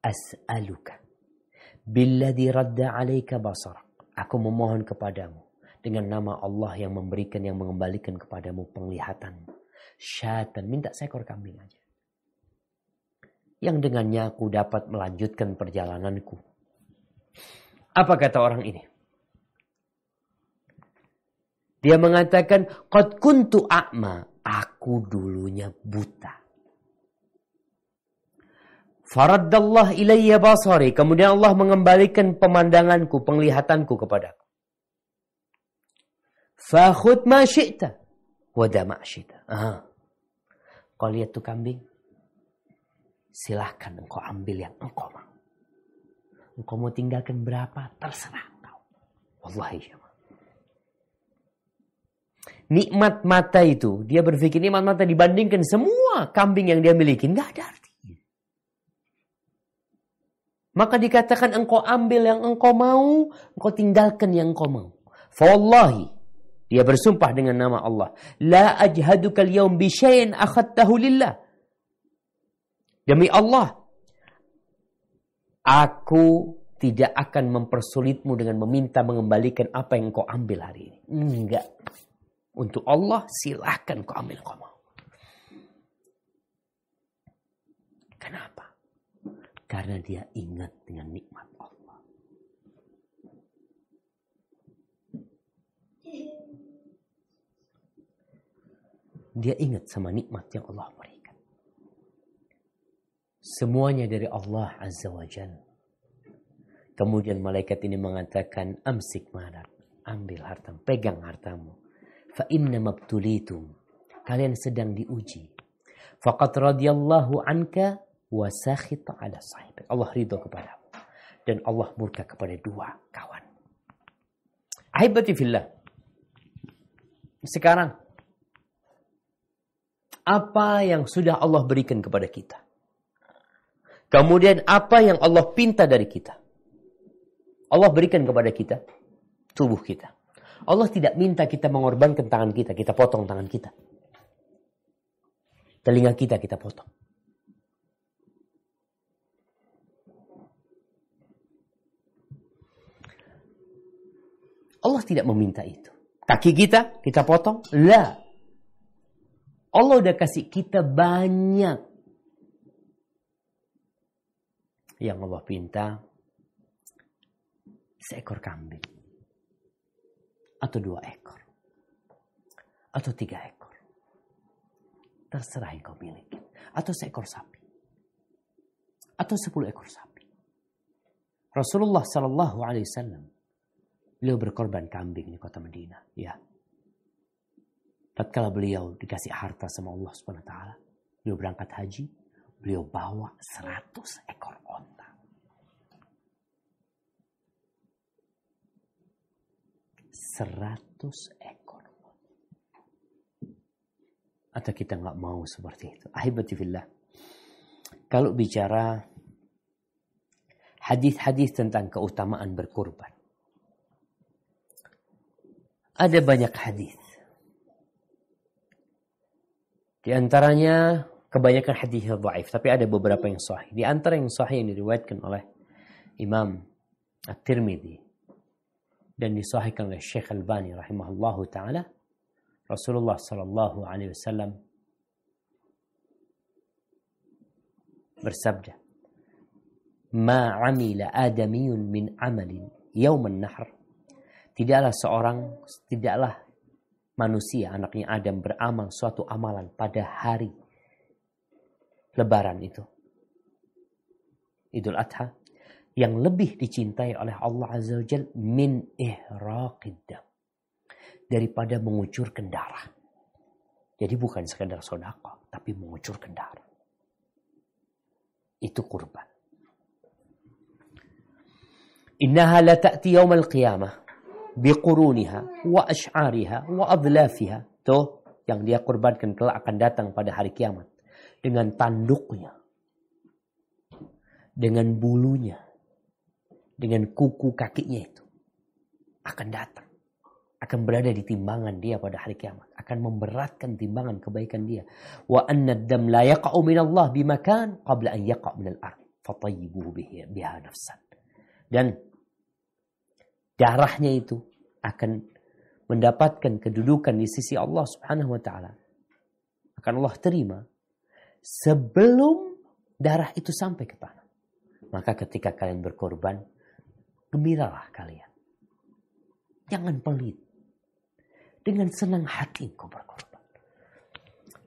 A: As'aluka billadhi radda alaika basarak. Aku memohon kepadamu dengan nama Allah yang memberikan, yang mengembalikan kepadamu penglihatan. Syatan, minta seekor kambing aja. Yang dengannya aku dapat melanjutkan perjalananku. Apa kata orang ini? Dia mengatakan, qad kuntu a'ma. Aku dulunya buta. Faraddallah ilayya basari. Kemudian Allah mengembalikan pemandanganku, penglihatanku kepadaku. Fakhud ma syi'ta. Wada ma syi'ta. Kau lihat tuh kambing. Silahkan engkau ambil yang engkau mau. Engkau mau tinggalkan berapa, terserah engkau. Wallahi ya. Nikmat mata itu, dia berpikir nikmat mata dibandingkan semua kambing yang dia miliki, nggak ada artinya. Maka dikatakan engkau ambil yang engkau mau, engkau tinggalkan yang engkau mau. Fawallahi, dia bersumpah dengan nama Allah, la ajhaduka al-yawm bi syai'in akhadtahu lillah. Demi Allah, aku tidak akan mempersulitmu dengan meminta mengembalikan apa yang engkau ambil hari ini. Enggak. Untuk Allah silahkan kau ambil kau mau. Kenapa? Karena dia ingat dengan nikmat Allah. Dia ingat sama nikmat yang Allah berikan. Semuanya dari Allah Azza wa Jalla. Kemudian malaikat ini mengatakan, amsik malak, ambil hartamu, pegang hartamu. Fa inna mabtulitum, kalian sedang diuji. Faqad radiyallahu anka wa sakhita ala sahibik. Allah ridho kepadamu dan Allah murka kepada dua kawan. Ahibati fillah. Sekarang apa yang sudah Allah berikan kepada kita? Kemudian apa yang Allah pinta dari kita? Allah berikan kepada kita tubuh kita. Allah tidak minta kita mengorbankan tangan kita. Kita potong tangan kita. Telinga kita potong. Allah tidak meminta itu. Kaki kita potong. La. Allah udah kasih kita banyak. Yang Allah pinta seekor kambing. Atau 2 ekor. atau 3 ekor. Terserah yang kau miliki. Atau seekor sapi. Atau 10 ekor sapi. Rasulullah Sallallahu Alaihi Wasallam, beliau berkorban kambing di kota Madinah. Ya. Tatkala beliau dikasih harta sama Allah Subhanahu Wa Taala, beliau berangkat haji, beliau bawa 100 ekor onta. 100 ekor. Atau kita nggak mau seperti itu. Ahibati fillah. Kalau bicara hadis-hadis tentang keutamaan berkurban, ada banyak hadis. Di antaranya kebanyakan hadisnya dhaif, tapi ada beberapa yang sahih. Di antara yang sahih yang diriwayatkan oleh Imam At-Tirmidzi dan disahihkan oleh Syekh Albani rahimahullahu taala, Rasulullah sallallahu alaihi wasallam bersabda, "Ma 'amila adamiyun min 'amalin yauman nahr." Tidaklah manusia, anaknya Adam, beramal suatu amalan pada hari Lebaran itu, Idul Adha, yang lebih dicintai oleh Allah Azza wa Jalla min ihraqid dam, daripada mengucurkan darah. Jadi bukan sekadar sedekah, tapi mengucurkan darah. Itu kurban. Innaha la ta'ti yaumal qiyamah biquruniha wa ash'ariha wa adlafiha. Tuh, yang dia kurbankan kelak akan datang pada hari kiamat dengan tanduknya, dengan bulunya, dengan kuku kakinya, itu akan datang, akan berada di timbangan dia pada hari kiamat, akan memberatkan timbangan kebaikan dia. Wa anna ad-dam la yaqa'u min Allah bimakan qabla an yaqa' min al-ard fatayyibuhu biha nafsan. Dan darahnya itu akan mendapatkan kedudukan di sisi Allah Subhanahu wa taala. Akan Allah terima sebelum darah itu sampai ke tanah. Maka ketika kalian berkorban, gembiralah kalian. Jangan pelit. Dengan senang hati engkau berkorban.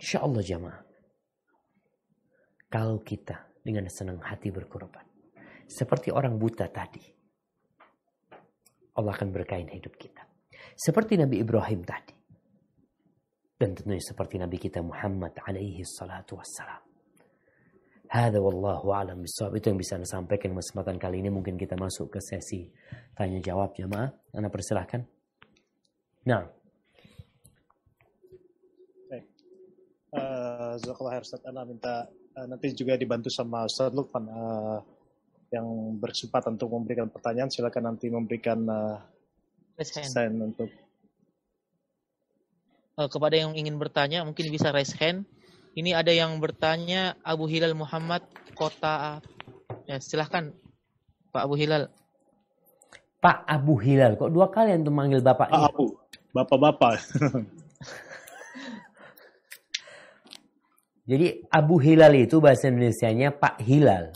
A: InsyaAllah jamaah, kalau kita dengan senang hati berkorban, seperti orang buta tadi, Allah akan berkahin hidup kita. Seperti Nabi Ibrahim tadi. Dan tentunya seperti Nabi kita Muhammad alaihi salatu wassalam. Hadza wallahu a'lam bishawab. Itu yang bisa Anda sampaikan kesempatan kali ini. Mungkin kita masuk ke sesi tanya jawab jamaah. Anda persilahkan. Nah.
C: Jazakallah khair Ustaz. Anda minta nanti juga dibantu sama Ustaz Lukman yang berkesempatan untuk memberikan pertanyaan. Silakan nanti memberikan sign untuk
B: kepada yang ingin bertanya, mungkin bisa raise hand. Ini ada yang bertanya, Abu Hilal Muhammad, kota. Ya, silahkan Pak Abu Hilal.
A: Pak Abu Hilal, kok 2 kali antum manggil bapaknya?
C: Pak Abu, bapak-bapak.
A: Jadi Abu Hilal itu bahasa Indonesianya Pak Hilal.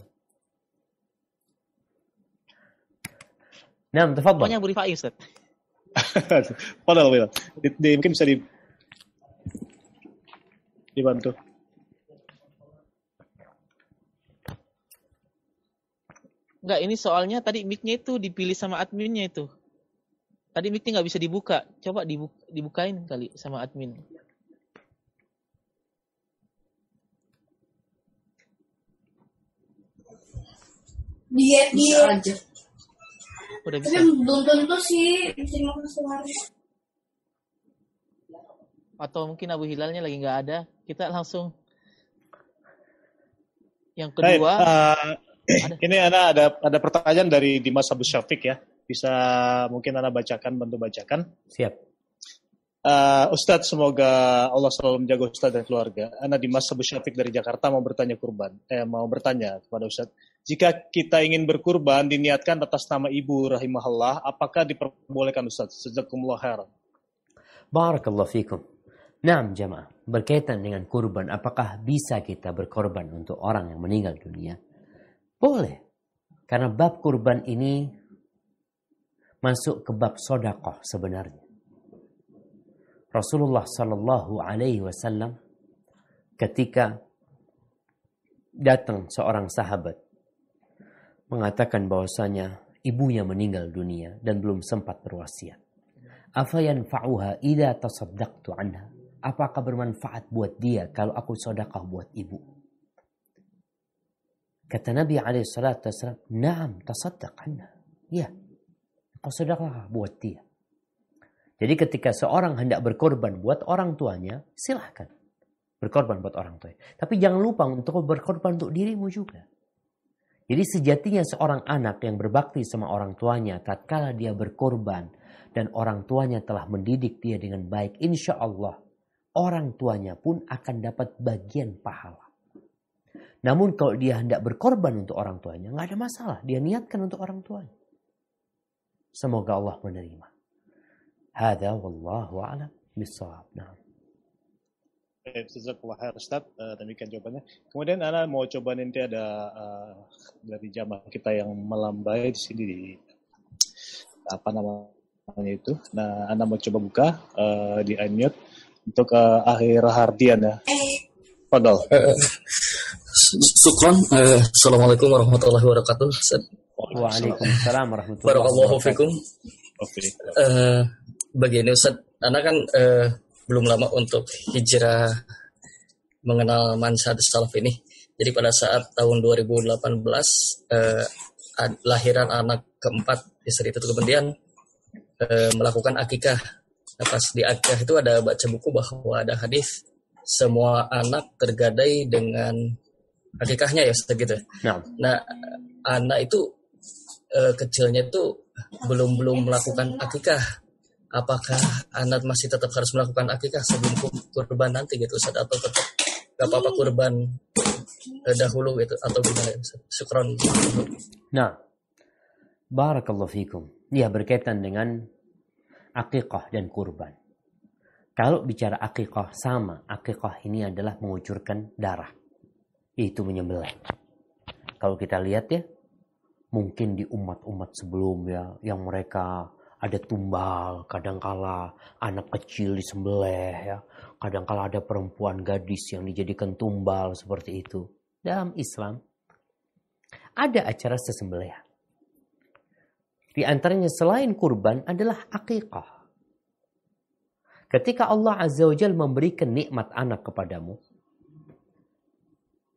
A: Nah, tafadhal.
B: Pokoknya beri Pak Ustaz.
C: Padahal mungkin bisa dibantu.
B: Enggak, ini soalnya tadi mic-nya itu dipilih sama adminnya itu. Tadi mic-nya nggak bisa dibuka. Coba dibukain kali sama admin.
D: Diet aja.
B: Udah bisa.
D: Tapi belum tentu sih terima kasih hari.
B: Atau mungkin Abu Hilalnya lagi nggak ada. Kita langsung yang kedua.
C: Ini ada pertanyaan dari Dimas Abu Syafiq ya. Bisa mungkin Anda bantu bacakan.
A: Siap.
C: Ustadz, semoga Allah selalu menjaga Ustadz dan keluarga. Ana Dimas Abu Syafiq dari Jakarta mau bertanya kepada Ustadz. Jika kita ingin berkurban diniatkan atas nama ibu rahimahullah, apakah diperbolehkan Ustadz? Jazakumullah khairan.
A: Barakallahu fikum. Naam jamaah, berkaitan dengan kurban, apakah bisa kita berkorban untuk orang yang meninggal dunia? Boleh. Karena bab kurban ini masuk ke bab sedekah sebenarnya. Rasulullah Sallallahu Alaihi Wasallam ketika datang seorang sahabat mengatakan bahwasanya ibunya meninggal dunia dan belum sempat berwasiat. Afa yanfa'uha idza tasaddaqtu anha? Apakah bermanfaat buat dia kalau aku sedekah buat ibu? Kata Nabi alaihi salatu wasallam, "Na'am, tasaddaq anha." Ya, kau sedekah buat dia. Jadi ketika seorang hendak berkorban buat orang tuanya, silahkan berkorban buat orang tuanya. Tapi jangan lupa untuk berkorban untuk dirimu juga. Jadi sejatinya seorang anak yang berbakti sama orang tuanya, tatkala dia berkorban dan orang tuanya telah mendidik dia dengan baik, insya Allah orang tuanya pun akan dapat bagian pahala. Namun kalau dia hendak berkorban untuk orang tuanya, nggak ada masalah. Dia niatkan untuk orang tuanya. Semoga Allah menerima. Hada wallahu a'lam bissawab. Nah.
C: Jazakallah khair Ustaz, demikian jawabannya. Kemudian Ana mau coba nanti ada dari jamaah kita yang melambai di sini di apa namanya itu. Nah, Ana mau coba buka di unmute untuk Akhir Hardian ya. Fadal.
E: Syukron. Assalamualaikum warahmatullahi wabarakatuh.
A: Waalaikumsalam warahmatullahi
E: Barakallahu fikum.
C: Oke.
E: Begini Ustaz, Ana kan belum lama untuk hijrah mengenal manhaj salaf ini. Jadi pada saat tahun 2018 lahiran anak keempat istri itu kemudian melakukan akikah. Nah, pas di akikah itu ada baca buku bahwa ada hadis semua anak tergadai dengan akikahnya ya Ustaz gitu. Nah, anak itu kecilnya itu belum melakukan akikah. Apakah anak masih tetap harus melakukan akikah sebelum kurban nanti gitu Ustaz, atau tetap gak apa-apa kurban dahulu gitu atau gimana Ustaz? Syukron.
A: Nah, barakallahu fikum. Ya, berkaitan dengan akikah dan kurban. Kalau bicara akikah sama, akikah ini adalah mengucurkan darah. Itu menyembelih. Kalau kita lihat ya, mungkin di umat-umat sebelumnya yang mereka ada tumbal, kadangkala anak kecil disembelih ya, kadangkala ada perempuan gadis yang dijadikan tumbal seperti itu. Dalam Islam ada acara sesembelihan. Di antaranya selain kurban adalah akikah. Ketika Allah Azza wa Jalla memberikan nikmat anak kepadamu,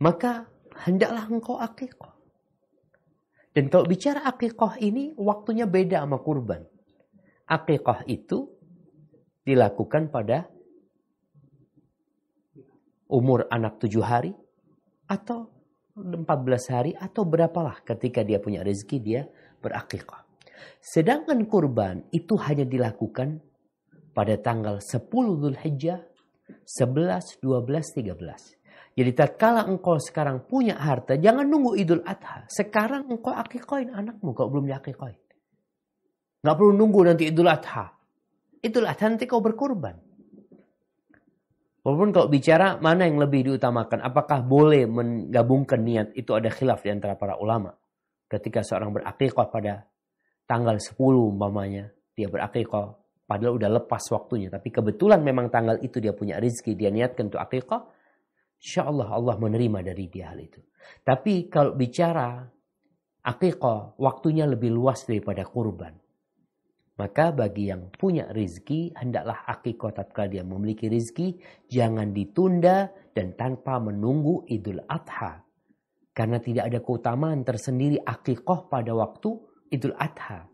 A: maka hendaklah engkau akikah. Dan kalau bicara akikah ini waktunya beda sama kurban. Akikah itu dilakukan pada umur anak 7 hari atau 14 hari atau berapalah ketika dia punya rezeki dia berakikah. Sedangkan kurban itu hanya dilakukan pada tanggal 10 Dzulhijjah, 11, 12, 13. Jadi tatkala engkau sekarang punya harta, jangan nunggu Idul Adha. Sekarang engkau akikahin anakmu kalau belum diakikahin. Nggak perlu nunggu nanti Idul Adha. Idul Adha nanti kau berkorban. Walaupun kalau bicara mana yang lebih diutamakan, apakah boleh menggabungkan niat, itu ada khilaf di antara para ulama. Ketika seorang berakikah pada tanggal 10 umpamanya, dia berakikah, padahal udah lepas waktunya. Tapi kebetulan memang tanggal itu dia punya rezeki, dia niatkan untuk akikah, insya Allah Allah menerima dari dia hal itu. Tapi kalau bicara akikah, waktunya lebih luas daripada kurban. Maka bagi yang punya rezeki, hendaklah akikah tatkala dia memiliki rezeki, jangan ditunda dan tanpa menunggu Idul Adha. Karena tidak ada keutamaan tersendiri akikah pada waktu Idul Adha.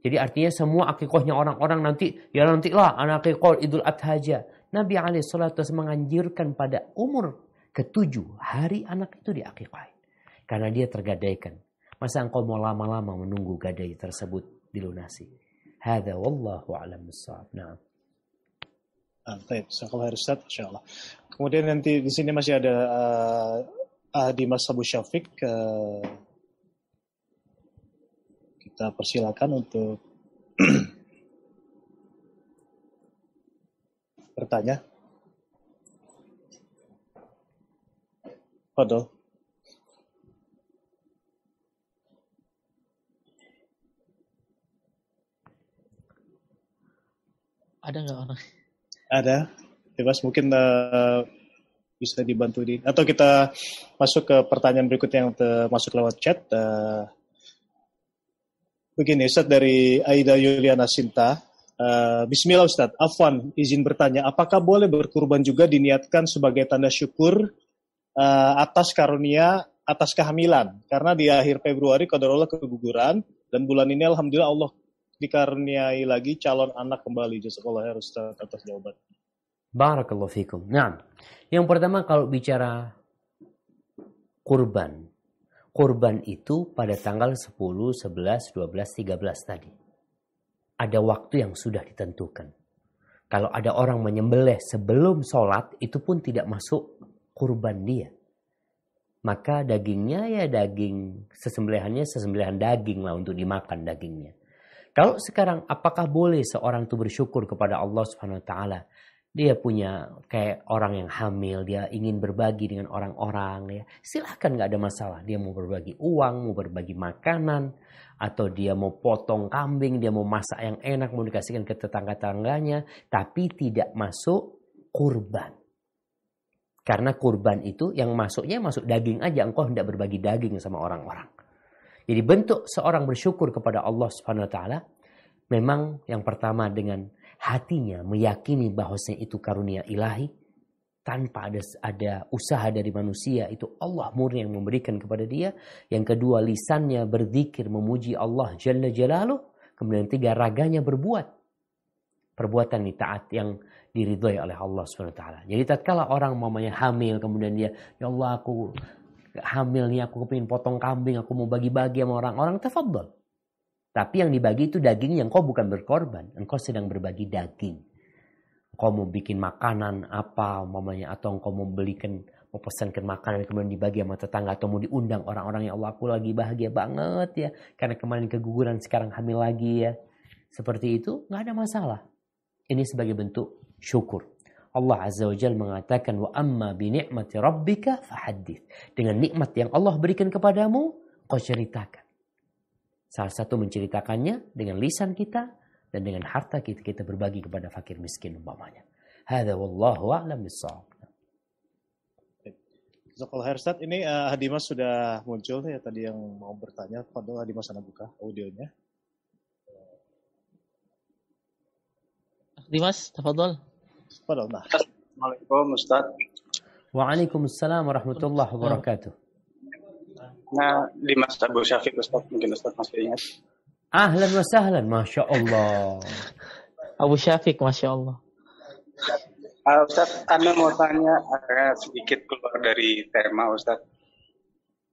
A: Jadi artinya semua akikahnya orang-orang nantilah anak akikah Idul Adha aja. Nabi SAW menganjurkan pada umur ke-7 hari anak itu diakikahin. Karena dia tergadaikan. Masa engkau mau lama-lama menunggu gadai tersebut dilunasi? Hada wallahu a'lam bissawab. Nah.
C: Baik, jazakallahu Ustaz, insyaallah. Kemudian nanti di sini masih ada Ahdi Mas Abu Syafiq. Kita persilakan untuk bertanya. Fadol.
B: Ada nggak orang?
C: Ada, bebas mungkin bisa dibantu atau kita masuk ke pertanyaan berikutnya yang masuk lewat chat. Begini, Ustadz dari Aida Yuliana Sinta. Bismillah Ustadz, Afwan izin bertanya, apakah boleh berkurban juga diniatkan sebagai tanda syukur atas karunia, atas kehamilan? Karena di akhir Februari qadarullah keguguran, dan bulan ini alhamdulillah Allah dikaruniai lagi calon anak kembali. Jazakallah khair Ustadz atas jawaban.
A: Barakallahu fikum. Nah, yang pertama kalau bicara kurban. Kurban itu pada tanggal 10, 11, 12, 13 tadi. Ada waktu yang sudah ditentukan. Kalau ada orang menyembelih sebelum sholat, itu pun tidak masuk kurban dia. Maka dagingnya ya daging, sesembelihannya sesembelihan daging lah untuk dimakan dagingnya. Kalau sekarang apakah boleh seorang itu bersyukur kepada Allah Subhanahu wa taala? Dia punya kayak orang yang hamil, dia ingin berbagi dengan orang-orang, ya silahkan, nggak ada masalah. Dia mau berbagi uang, mau berbagi makanan, atau dia mau potong kambing, dia mau masak yang enak, mau dikasihkan ke tetangga-tetangganya, tapi tidak masuk kurban. Karena kurban itu yang masuknya masuk daging aja, engkau hendak berbagi daging sama orang-orang. Jadi bentuk seorang bersyukur kepada Allah Subhanahu wa taala memang yang pertama dengan hatinya meyakini bahwasanya itu karunia ilahi tanpa ada usaha dari manusia, itu Allah murni yang memberikan kepada dia. Yang kedua, lisannya berzikir memuji Allah Jalla Jalaluh. Kemudian tiga, raganya berbuat perbuatan taat yang diridhoi oleh Allah SWT. Jadi tatkala orang mamanya hamil, kemudian dia, ya Allah aku hamil nih, aku kepingin potong kambing, aku mau bagi-bagi sama orang-orang, tafadhol. Tapi yang dibagi itu daging yang kau bukan berkorban. Engkau sedang berbagi daging. Engkau mau bikin makanan apa mamanya, atau engkau mau pesankan makanan kemudian dibagi sama tetangga, atau mau diundang orang-orang, yang Allah aku lagi bahagia banget ya karena kemarin keguguran, sekarang hamil lagi ya. Seperti itu nggak ada masalah. Ini sebagai bentuk syukur. Allah Azza wa Jalla mengatakan, wa amma bi ni'mati rabbika fahaddits. Dengan nikmat yang Allah berikan kepadamu, kau ceritakan. Salah satu menceritakannya dengan lisan kita dan dengan harta kita berbagi kepada fakir miskin umpamanya. Hadza wallahu a'lam bissawab.
C: Jazakallahu khair Ustaz. Ini Hadimas sudah muncul ya tadi yang mau bertanya. Fadhil Hadimas, sana buka audionya.
B: Dimas, tafadhol.
C: Fadhil. Nah.
F: Assalamualaikum Ustaz.
A: Waalaikumsalam warahmatullahi wabarakatuh.
F: Nah, Dimas Abu Syafiq Ustaz, mungkin Ustaz masih ingat.
A: Ahlan wa sahlan, Masya Allah.
B: Abu Syafiq, Masya Allah.
F: Ustaz, Anda mau tanya sedikit keluar dari tema Ustaz.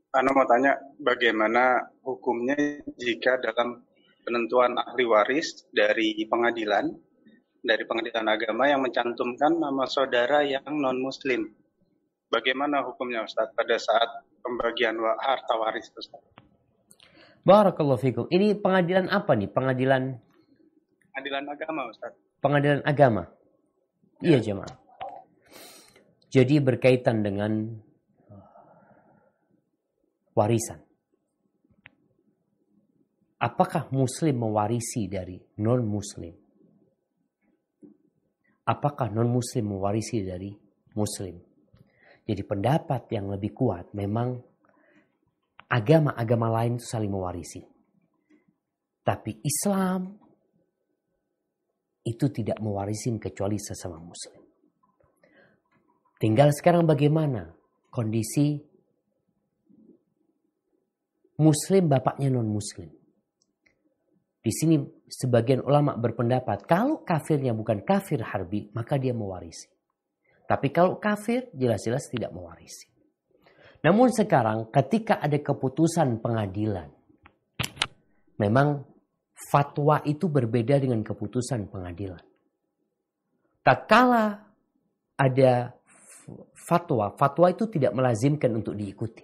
F: Anda mau tanya bagaimana hukumnya jika dalam penentuan ahli waris dari pengadilan agama yang mencantumkan nama saudara yang non-muslim. Bagaimana hukumnya Ustaz pada saat pembagian harta waris Ustaz?
A: Barakallahu fikum. Ini pengadilan apa nih? Pengadilan
F: agama Ustaz.
A: Pengadilan agama. Iya jemaah. Jadi berkaitan dengan warisan. Apakah muslim mewarisi dari non-muslim? Apakah non-muslim mewarisi dari muslim? Jadi pendapat yang lebih kuat memang agama-agama lain itu saling mewarisi. Tapi Islam itu tidak mewarisi kecuali sesama muslim. Tinggal sekarang bagaimana kondisi muslim bapaknya non-muslim. Di sini sebagian ulama berpendapat kalau kafirnya bukan kafir harbi maka dia mewarisi. Tapi kalau kafir jelas-jelas tidak mewarisi. Namun sekarang ketika ada keputusan pengadilan, memang fatwa itu berbeda dengan keputusan pengadilan. Tatkala ada fatwa itu tidak melazimkan untuk diikuti.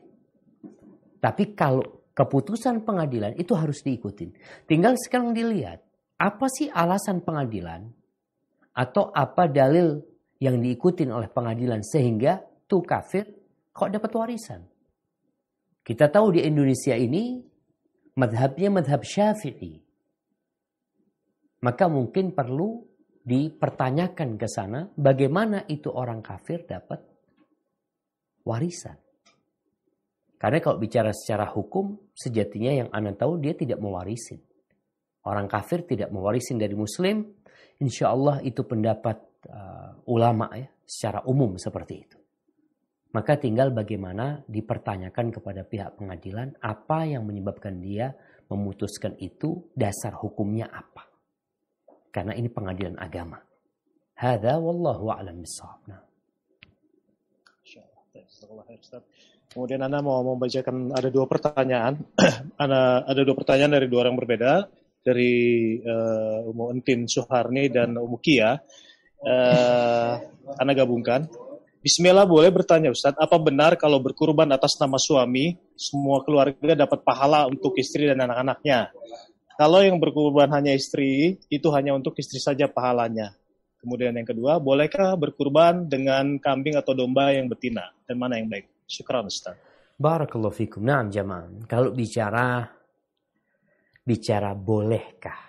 A: Tapi kalau keputusan pengadilan itu harus diikuti. Tinggal sekarang dilihat apa sih alasan pengadilan atau apa dalil yang diikutin oleh pengadilan sehingga tuh kafir kok dapat warisan. Kita tahu di Indonesia ini madhabnya madhab Syafi'i. Maka mungkin perlu dipertanyakan ke sana bagaimana itu orang kafir dapat warisan. Karena kalau bicara secara hukum, sejatinya yang Anda tahu dia tidak mewarisin. Orang kafir tidak mewarisin dari muslim. Insya Allah itu pendapat ulama ya, secara umum seperti itu. Maka tinggal bagaimana dipertanyakan kepada pihak pengadilan apa yang menyebabkan dia memutuskan itu, dasar hukumnya apa. Karena ini pengadilan agama. Hadza wallahu a'lam bissawab. Nah.
C: Kemudian Ana mau membacakan ada 2 pertanyaan. Ada 2 pertanyaan dari 2 orang berbeda, dari Umu Entin Suharni dan Umu Kia. Ana gabungkan. Bismillah, boleh bertanya Ustadz, apa benar kalau berkurban atas nama suami, semua keluarga dapat pahala untuk istri dan anak-anaknya? Kalau yang berkurban hanya istri, itu hanya untuk istri saja pahalanya. Kemudian yang kedua, bolehkah berkurban dengan kambing atau domba yang betina? Dan mana yang baik? Syukran Ustaz.
A: Barakallahu fikum. Nah jamaah, kalau bicara bolehkah?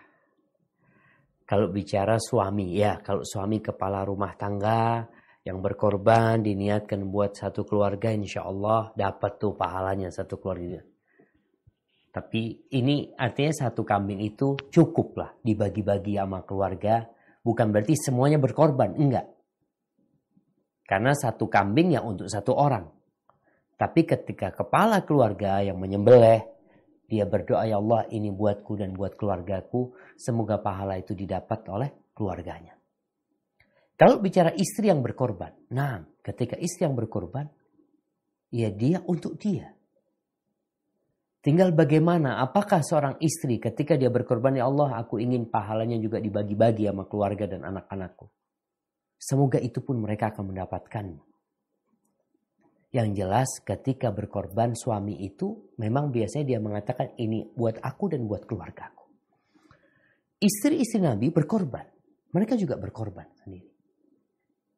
A: Kalau bicara suami, ya kalau suami kepala rumah tangga yang berkorban diniatkan buat satu keluarga, insya Allah dapat tuh pahalanya satu keluarga. Tapi ini artinya satu kambing itu cukup lah dibagi-bagi sama keluarga. Bukan berarti semuanya berkorban, enggak. Karena satu kambing ya untuk satu orang. Tapi ketika kepala keluarga yang menyembelih, dia berdoa, ya Allah ini buatku dan buat keluargaku. Semoga pahala itu didapat oleh keluarganya. Kalau bicara istri yang berkorban. Nah, ketika istri yang berkorban, ya dia untuk dia. Tinggal bagaimana, apakah seorang istri ketika dia berkorban, ya Allah aku ingin pahalanya juga dibagi-bagi sama keluarga dan anak-anakku. Semoga itu pun mereka akan mendapatkannya. Yang jelas ketika berkorban suami itu memang biasanya dia mengatakan ini buat aku dan buat keluargaku. Istri-istri Nabi berkorban. Mereka juga berkorban sendiri.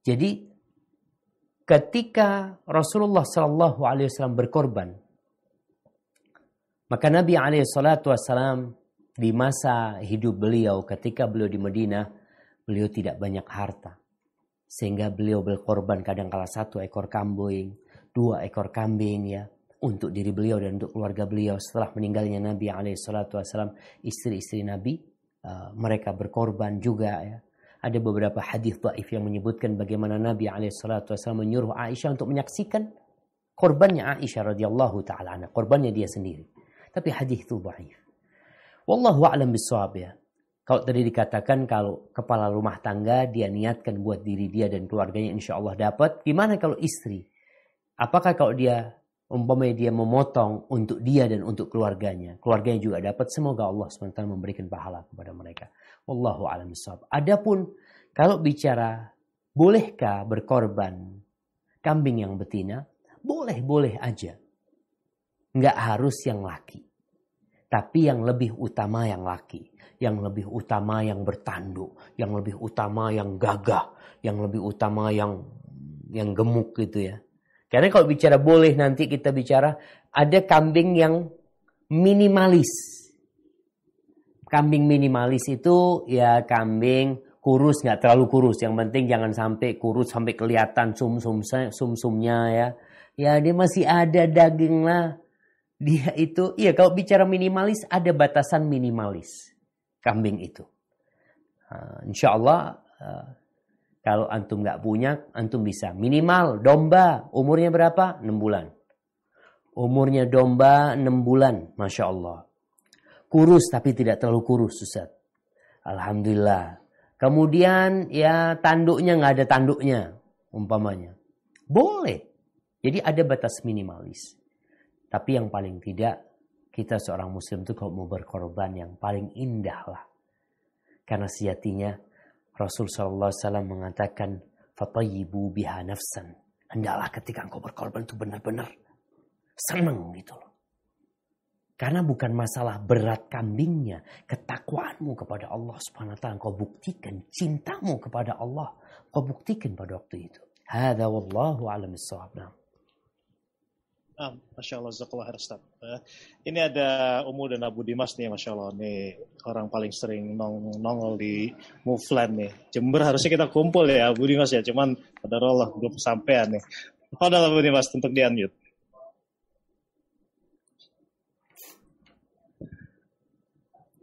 A: Jadi ketika Rasulullah SAW berkorban, maka Nabi SAW di masa hidup beliau ketika beliau di Madinah, beliau tidak banyak harta. Sehingga beliau berkorban kadang-kala 1 ekor kambing, 2 ekor kambing ya untuk diri beliau dan untuk keluarga beliau. Setelah meninggalnya Nabi SAW, istri-istri Nabi mereka berkorban juga ya. Ada beberapa hadis dhaif yang menyebutkan bagaimana Nabi SAW menyuruh Aisyah untuk menyaksikan korbannya Aisyah radhiyallahu taala anha, korbannya dia sendiri. Tapi hadis itu dhaif. Wallahu a'lam bissawab ya. Kalau tadi dikatakan kalau kepala rumah tangga dia niatkan buat diri dia dan keluarganya insya Allah dapat. Gimana kalau istri? Apakah kalau dia umpamanya dia memotong untuk dia dan untuk keluarganya juga dapat? Semoga Allah SWT memberikan pahala kepada mereka. Wallahu a'lam bishawab. Adapun kalau bicara bolehkah berkorban kambing yang betina? Boleh aja. Nggak harus yang laki. Tapi yang lebih utama yang laki. Yang lebih utama yang bertanduk. Yang lebih utama yang gagah. Yang lebih utama yang gemuk gitu ya. Karena kalau bicara boleh nanti kita bicara ada kambing yang minimalis. Kambing minimalis itu ya kambing kurus, nggak terlalu kurus. Yang penting jangan sampai kurus sampai kelihatan sum-sumnya ya. Ya dia masih ada daging lah. Dia itu, iya kalau bicara minimalis ada batasan minimalis kambing itu. Insya Allah kalau antum nggak punya, antum bisa. Minimal domba, umurnya berapa? 6 bulan. Umurnya domba 6 bulan, Masya Allah. Kurus tapi tidak terlalu kurus, Ustaz. Alhamdulillah. Kemudian ya tanduknya nggak ada tanduknya, umpamanya. Boleh. Jadi ada batas minimalis. Tapi yang paling tidak, kita seorang muslim itu kalau mau berkorban yang paling indah lah. Karena sejatinya Rasul SAW mengatakan, "Fatayyibu biha nafsan." Hendaklah ketika engkau berkorban itu benar-benar senang gitu loh. Karena bukan masalah berat kambingnya, ketakwaanmu kepada Allah Subhanahu wa taala engkau buktikan, cintamu kepada Allah kau buktikan pada waktu itu. Hadza wallahu a'lam bissawab.
C: Masya Allah, Jazakallah khair, Ustaz. Ini ada Umu dan Abu Dimas nih, Masya Allah. Nih, orang paling sering nongol di Muflan nih. Jember harusnya kita kumpul ya, Abu Dimas ya. Cuman, qadarullah, belum kesampean nih. Fadal Abu Dimas, untuk di-unmute.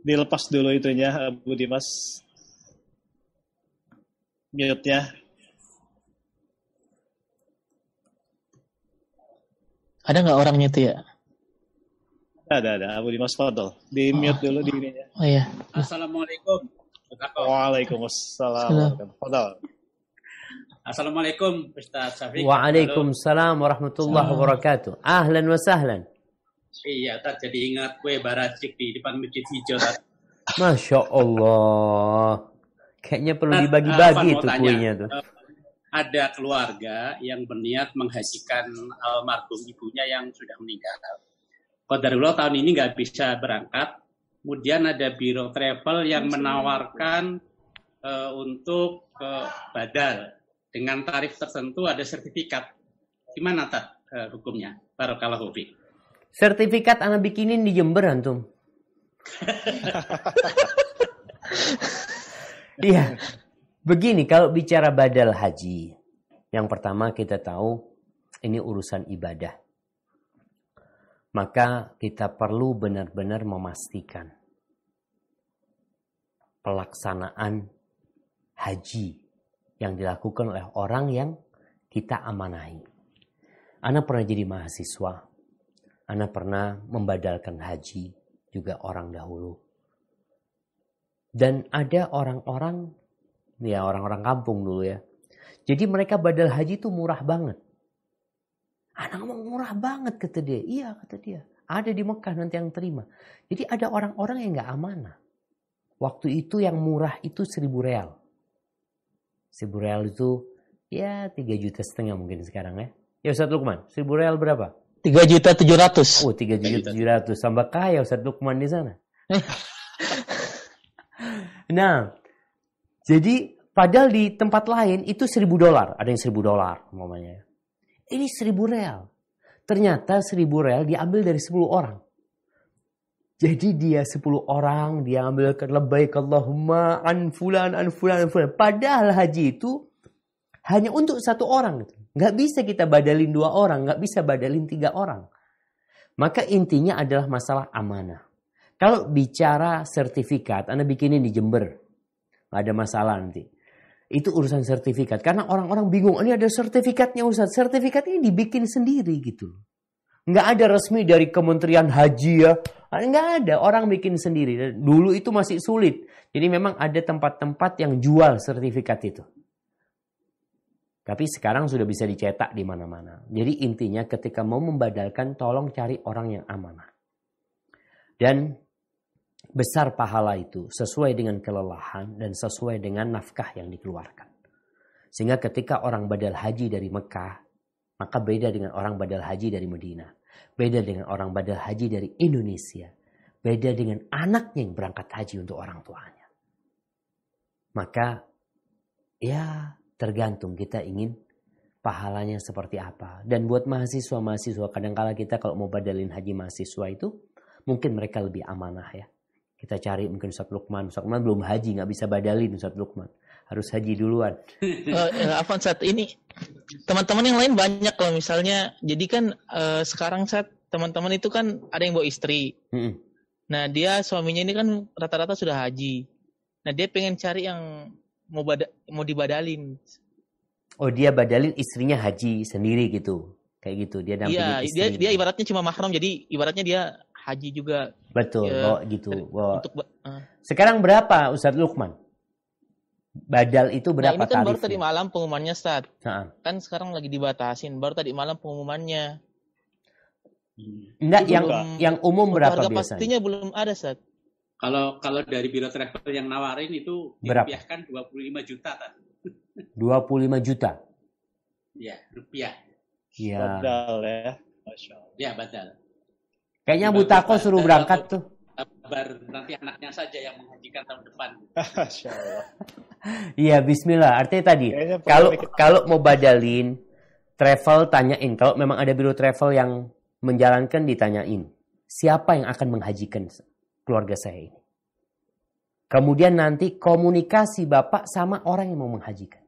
C: Dilepas dulu itunya, Abu Dimas. Mute-nya.
B: Ada nggak orangnya itu ya?
C: Ada. Abu Dimas Fadal. Di-mute dulu di ininya.
B: Oh iya.
G: Assalamualaikum.
C: Waalaikumsalam. Fadal.
G: Assalamualaikum Ustaz Syafiq.
A: Waalaikumsalam warahmatullahi wabarakatuh. Ahlan wa sahlan.
G: Iya, Tad jadi ingat kue baracik di depan masjid hijau. Tad.
A: Masya Allah. Kayaknya perlu dibagi-bagi tuh kuenya tuh.
G: Ada keluarga yang berniat menghajikan almarhum ibunya yang sudah meninggal. Qadarullah tahun ini nggak bisa berangkat. Kemudian ada biro travel yang menawarkan untuk badal dengan tarif tertentu, ada sertifikat. Gimana Tad hukumnya? Barakallahu fiik.
A: Sertifikat anak bikinin di Jember antum. Iya. Begini, kalau bicara badal haji, yang pertama kita tahu ini urusan ibadah. Maka kita perlu benar-benar memastikan pelaksanaan haji yang dilakukan oleh orang yang kita amanahi. Ana pernah jadi mahasiswa, Ana pernah membadalkan haji juga orang dahulu. Dan ada orang-orang, ya orang-orang kampung dulu ya. Jadi mereka badal haji itu murah banget. Anak ngomong murah banget kata dia. Iya kata dia. Ada di Mekah nanti yang terima. Jadi ada orang-orang yang gak amanah. Waktu itu yang murah itu 1.000 real. 1.000 real itu ya 3,5 juta mungkin sekarang ya. Ya Ustaz Lukman, 1.000 real berapa?
B: 3.700.000.
A: Oh 3.700.000. Tambah kaya Ustaz Lukman di sana. Nah, jadi padahal di tempat lain itu $1.000. Ada yang $1.000 umpamanya. Ini 1.000 real. Ternyata 1.000 real diambil dari 10 orang. Jadi dia 10 orang, dia ambilkan labbaik Allahumma an fulan. Padahal haji itu hanya untuk 1 orang. Nggak bisa kita badalin 2 orang, nggak bisa badalin 3 orang. Maka intinya adalah masalah amanah. Kalau bicara sertifikat, Anda bikinin di Jember. Nggak ada masalah nanti. Itu urusan sertifikat. Karena orang-orang bingung, ini ada sertifikatnya Ustaz. Sertifikat ini dibikin sendiri gitu. Nggak ada resmi dari Kementerian Haji ya. Nggak ada, orang bikin sendiri. Dulu itu masih sulit. Jadi memang ada tempat-tempat yang jual sertifikat itu. Tapi sekarang sudah bisa dicetak di mana-mana. Jadi intinya ketika mau membadalkan, tolong cari orang yang amanah. Dan besar pahala itu sesuai dengan kelelahan dan sesuai dengan nafkah yang dikeluarkan. Sehingga ketika orang badal haji dari Mekah, maka beda dengan orang badal haji dari Madinah. Beda dengan orang badal haji dari Indonesia. Beda dengan anaknya yang berangkat haji untuk orang tuanya. Maka ya tergantung kita ingin pahalanya seperti apa. Dan buat mahasiswa-mahasiswa, kadang-kala kita kalau mau badalin haji mahasiswa itu, mungkin mereka lebih amanah ya. Kita cari mungkin Ustaz Lukman. Ustaz Lukman belum haji, nggak bisa badalin Ustaz Lukman. Harus haji duluan.
B: Afwan saat ini teman-teman yang lain banyak kalau misalnya. Jadi kan sekarang saat teman-teman itu kan ada yang bawa istri. Nah dia suaminya ini kan rata-rata sudah haji. Nah dia pengen cari yang mau dibadalin.
A: Oh dia badalin istrinya haji sendiri gitu. Kayak gitu. Dia dampingin istrinya.
B: Dia ibaratnya cuma mahram. Jadi ibaratnya dia haji juga.
A: Betul,
B: ya,
A: bawa gitu. Bawa. Sekarang berapa Ustaz Lukman? Badal itu berapa tarifnya?
B: Nah ini kan baru tadi malam pengumumannya, Ustaz.
A: Kan
B: sekarang lagi dibatasin. Baru tadi malam pengumumannya.
A: Enggak, yang umum berapa
B: harga
A: biasanya?
B: pastinya belum ada, Ustaz.
G: Kalau dari biro travel yang nawarin itu dirupiahkan 25 juta. Tad.
A: 25 juta?
G: Ya, rupiah.
A: Iya.
C: Badal ya. Masya Allah.
G: Ya, badal.
A: Kayaknya Abu Tako suruh berangkat tuh.
G: Nanti anaknya saja yang menghajikan tahun depan.
C: Masya Allah.
A: Iya, bismillah. Artinya tadi, kalau mau badalin, travel tanyain. Kalau memang ada biro travel yang menjalankan ditanyain, siapa yang akan menghajikan keluarga saya ini? Kemudian nanti komunikasi bapak sama orang yang mau menghajikan.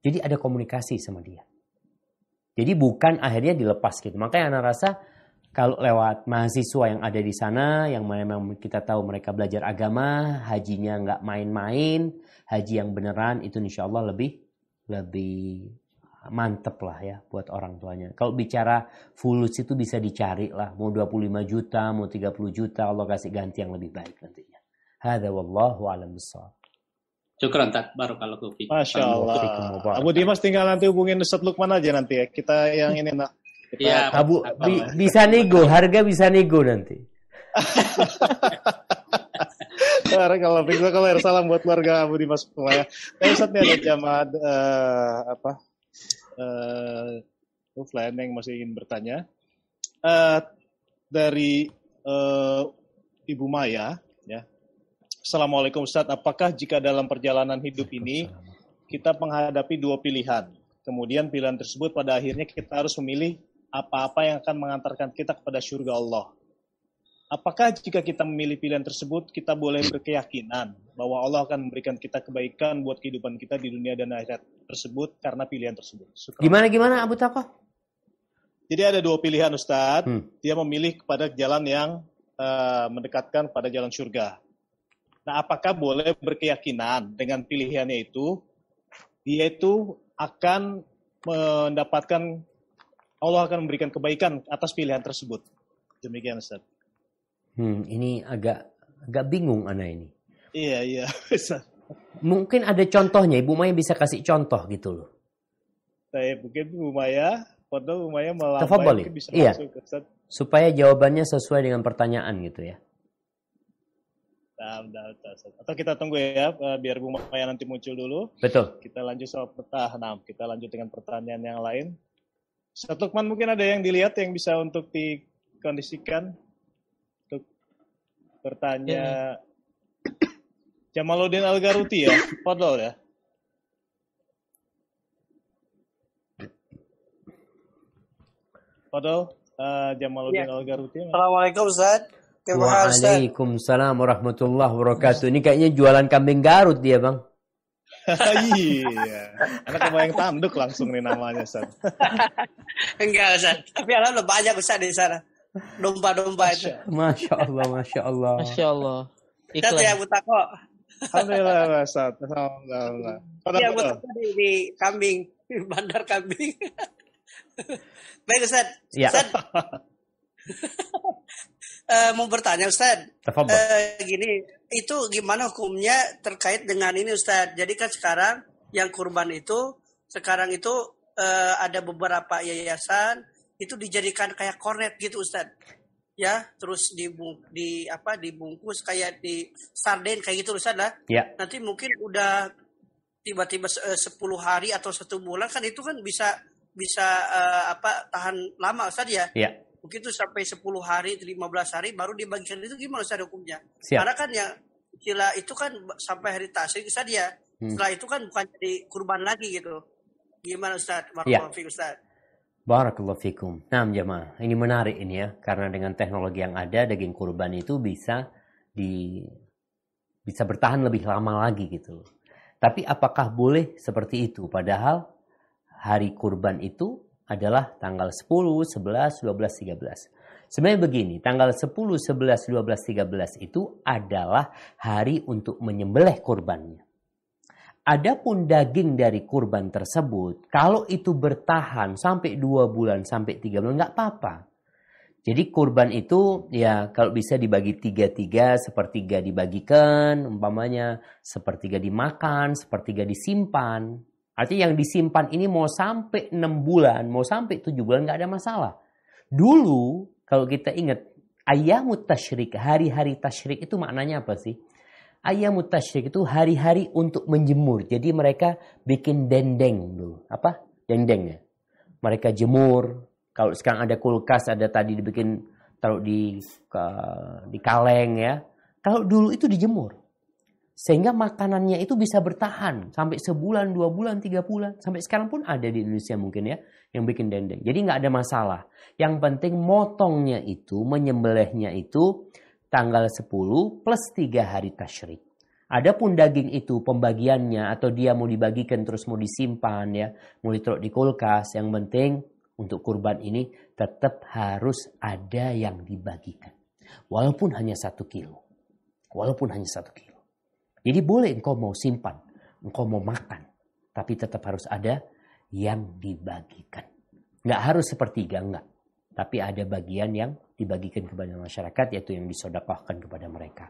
A: Jadi ada komunikasi sama dia. Jadi bukan akhirnya dilepas gitu. Makanya anak rasa kalau lewat mahasiswa yang ada di sana, yang memang kita tahu mereka belajar agama, hajinya nggak main-main, haji yang beneran itu insya Allah lebih mantep lah ya buat orang tuanya. Kalau bicara fulus itu bisa dicari lah. Mau 25 juta, mau 30 juta, Allah kasih ganti yang lebih baik nantinya. Hadza wallahu a'lam bishawab.
G: Syukran tak barakallahu fiik.
C: Masya Allah. Abu Dimas tinggal nanti hubungin Ustaz Lukman aja nanti ya. Kita yang ini nak.
G: Iya,
A: Abu bisa nego, harga bisa nego nanti.
C: Kalau salam buat keluarga Abu Dimas semuanya. Ustaz nih ada jamaah offline yang masih ingin bertanya. Dari Ibu Maya ya. Assalamualaikum Ustaz, apakah jika dalam perjalanan hidup ini kita menghadapi dua pilihan, kemudian pilihan tersebut pada akhirnya kita harus memilih apa-apa yang akan mengantarkan kita kepada surga Allah. Apakah jika kita memilih pilihan tersebut, kita boleh berkeyakinan bahwa Allah akan memberikan kita kebaikan buat kehidupan kita di dunia dan akhirat tersebut karena pilihan tersebut?
A: Gimana Abu Taqa?
C: Jadi ada dua pilihan Ustaz, dia memilih kepada jalan yang mendekatkan pada jalan surga. Nah, apakah boleh berkeyakinan dengan pilihannya itu, dia itu akan mendapatkan, Allah akan memberikan kebaikan atas pilihan tersebut. Demikian Ustaz.
A: Ini agak bingung anak ini.
C: Iya.
A: Mungkin ada contohnya, Ibu Maya bisa kasih contoh gitu loh.
C: Saya mungkin Ibu Maya melambai
A: mungkin bisa masuk ke Ustaz. Supaya jawabannya sesuai dengan pertanyaan gitu ya.
C: Atau kita tunggu ya, biar Bu Maya nanti muncul dulu.
A: Betul.
C: Kita lanjut soal kita lanjut dengan pertanyaan yang lain. Ustaz Lukman mungkin ada yang dilihat yang bisa untuk dikondisikan untuk bertanya. Jamaluddin Al-Garuti ya, Fadol ya. Fadol, Jamaluddin Al-Garuti.
H: Assalamualaikum Ustaz.
A: Waalaikumsalam warahmatullahi wabarakatuh. Ini kayaknya jualan kambing Garut dia, Bang.
C: Iya. Anak kebayang tanduk langsung nih namanya, Ustaz.
H: Enggak, Ustaz. Tapi alhamdulillah banyak Ustaz di sana. Domba-domba itu.
A: Masya Allah.
B: Masya Allah.
H: Ustaz ya, Bu Tako.
C: Alhamdulillah, Ustaz. Alhamdulillah.
H: Iya, Bu Tako di kambing. Bandar kambing. Baik, Ustaz.
A: Ya.
H: Ustaz. Mau bertanya Ustaz, gini, itu gimana hukumnya terkait dengan ini Ustaz? Jadi kan sekarang yang kurban itu, sekarang itu ada beberapa yayasan itu dijadikan kayak kornet gitu Ustaz, ya, terus dibungkus kayak di sarden kayak gitu Ustaz lah.
A: Ya.
H: Nanti mungkin udah tiba-tiba 10 hari atau 1 bulan kan itu kan bisa tahan lama Ustaz ya.
A: Ya.
H: Mungkin itu sampai 10 hari, 15 hari baru dibagikan, itu gimana Ustaz hukumnya?
A: Siap.
H: Karena kan yang sila itu kan sampai hari tasyrik Ustaz ya. Setelah itu kan bukan jadi kurban lagi gitu. Gimana Ustaz? Barakallahu fikum Ustaz.
A: Barakallahu fikum. Nah, jemaah, ini menarik ini ya, karena dengan teknologi yang ada daging kurban itu bisa bertahan lebih lama lagi gitu. Tapi apakah boleh seperti itu? Padahal hari kurban itu adalah tanggal 10, 11, 12, 13. Sebenarnya begini, tanggal 10, 11, 12, 13 itu adalah hari untuk menyembelih kurbannya. Adapun daging dari kurban tersebut, kalau itu bertahan sampai 2 bulan, sampai 3 bulan, nggak apa-apa. Jadi kurban itu ya kalau bisa dibagi 3-3, sepertiga dibagikan, umpamanya sepertiga dimakan, sepertiga disimpan. Artinya yang disimpan ini mau sampai 6 bulan, mau sampai 7 bulan nggak ada masalah. Dulu kalau kita ingat ayyamut tasyrik, hari-hari tasyrik itu maknanya apa sih? Ayyamut tasyrik itu hari-hari untuk menjemur. Jadi mereka bikin dendeng dulu. Apa? Dendengnya. Mereka jemur. Kalau sekarang ada kulkas, ada tadi dibikin taruh di kaleng ya. Kalau dulu itu dijemur. Sehingga makanannya itu bisa bertahan sampai sebulan, 2 bulan, 3 bulan. Sampai sekarang pun ada di Indonesia mungkin ya, yang bikin dendeng. Jadi nggak ada masalah. Yang penting motongnya itu, menyembelihnya itu tanggal 10 plus 3 hari tasyrik. Adapun daging itu pembagiannya atau dia mau dibagikan terus mau disimpan ya, mau ditaruh di kulkas, yang penting untuk kurban ini tetap harus ada yang dibagikan. Walaupun hanya 1 kilo. Walaupun hanya 1 kilo. Jadi boleh engkau mau simpan, engkau mau makan, tapi tetap harus ada yang dibagikan. Nggak harus sepertiga, enggak. Tapi ada bagian yang dibagikan kepada masyarakat, yaitu yang disedekahkan kepada mereka.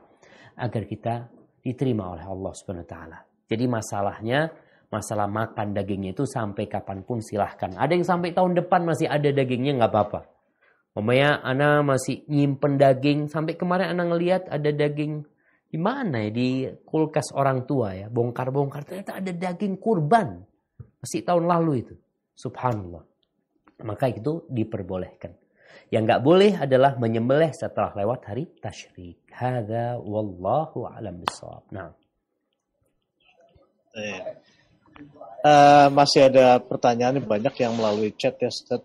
A: Agar kita diterima oleh Allah Subhanahu wa taala. Jadi masalah makan dagingnya itu sampai kapanpun silahkan. Ada yang sampai tahun depan masih ada dagingnya, nggak apa-apa. Umpamanya ana masih nyimpen daging, sampai kemarin ana ngelihat ada daging di mana ya, di kulkas orang tua ya, bongkar-bongkar ternyata ada daging kurban. Masih tahun lalu itu. Subhanallah. Maka itu diperbolehkan. Yang nggak boleh adalah menyembelih setelah lewat hari tasyrik. Hadza wallahu a'lam bishawab. Nah.
C: Masih ada pertanyaan banyak yang melalui chat ya, Ustaz.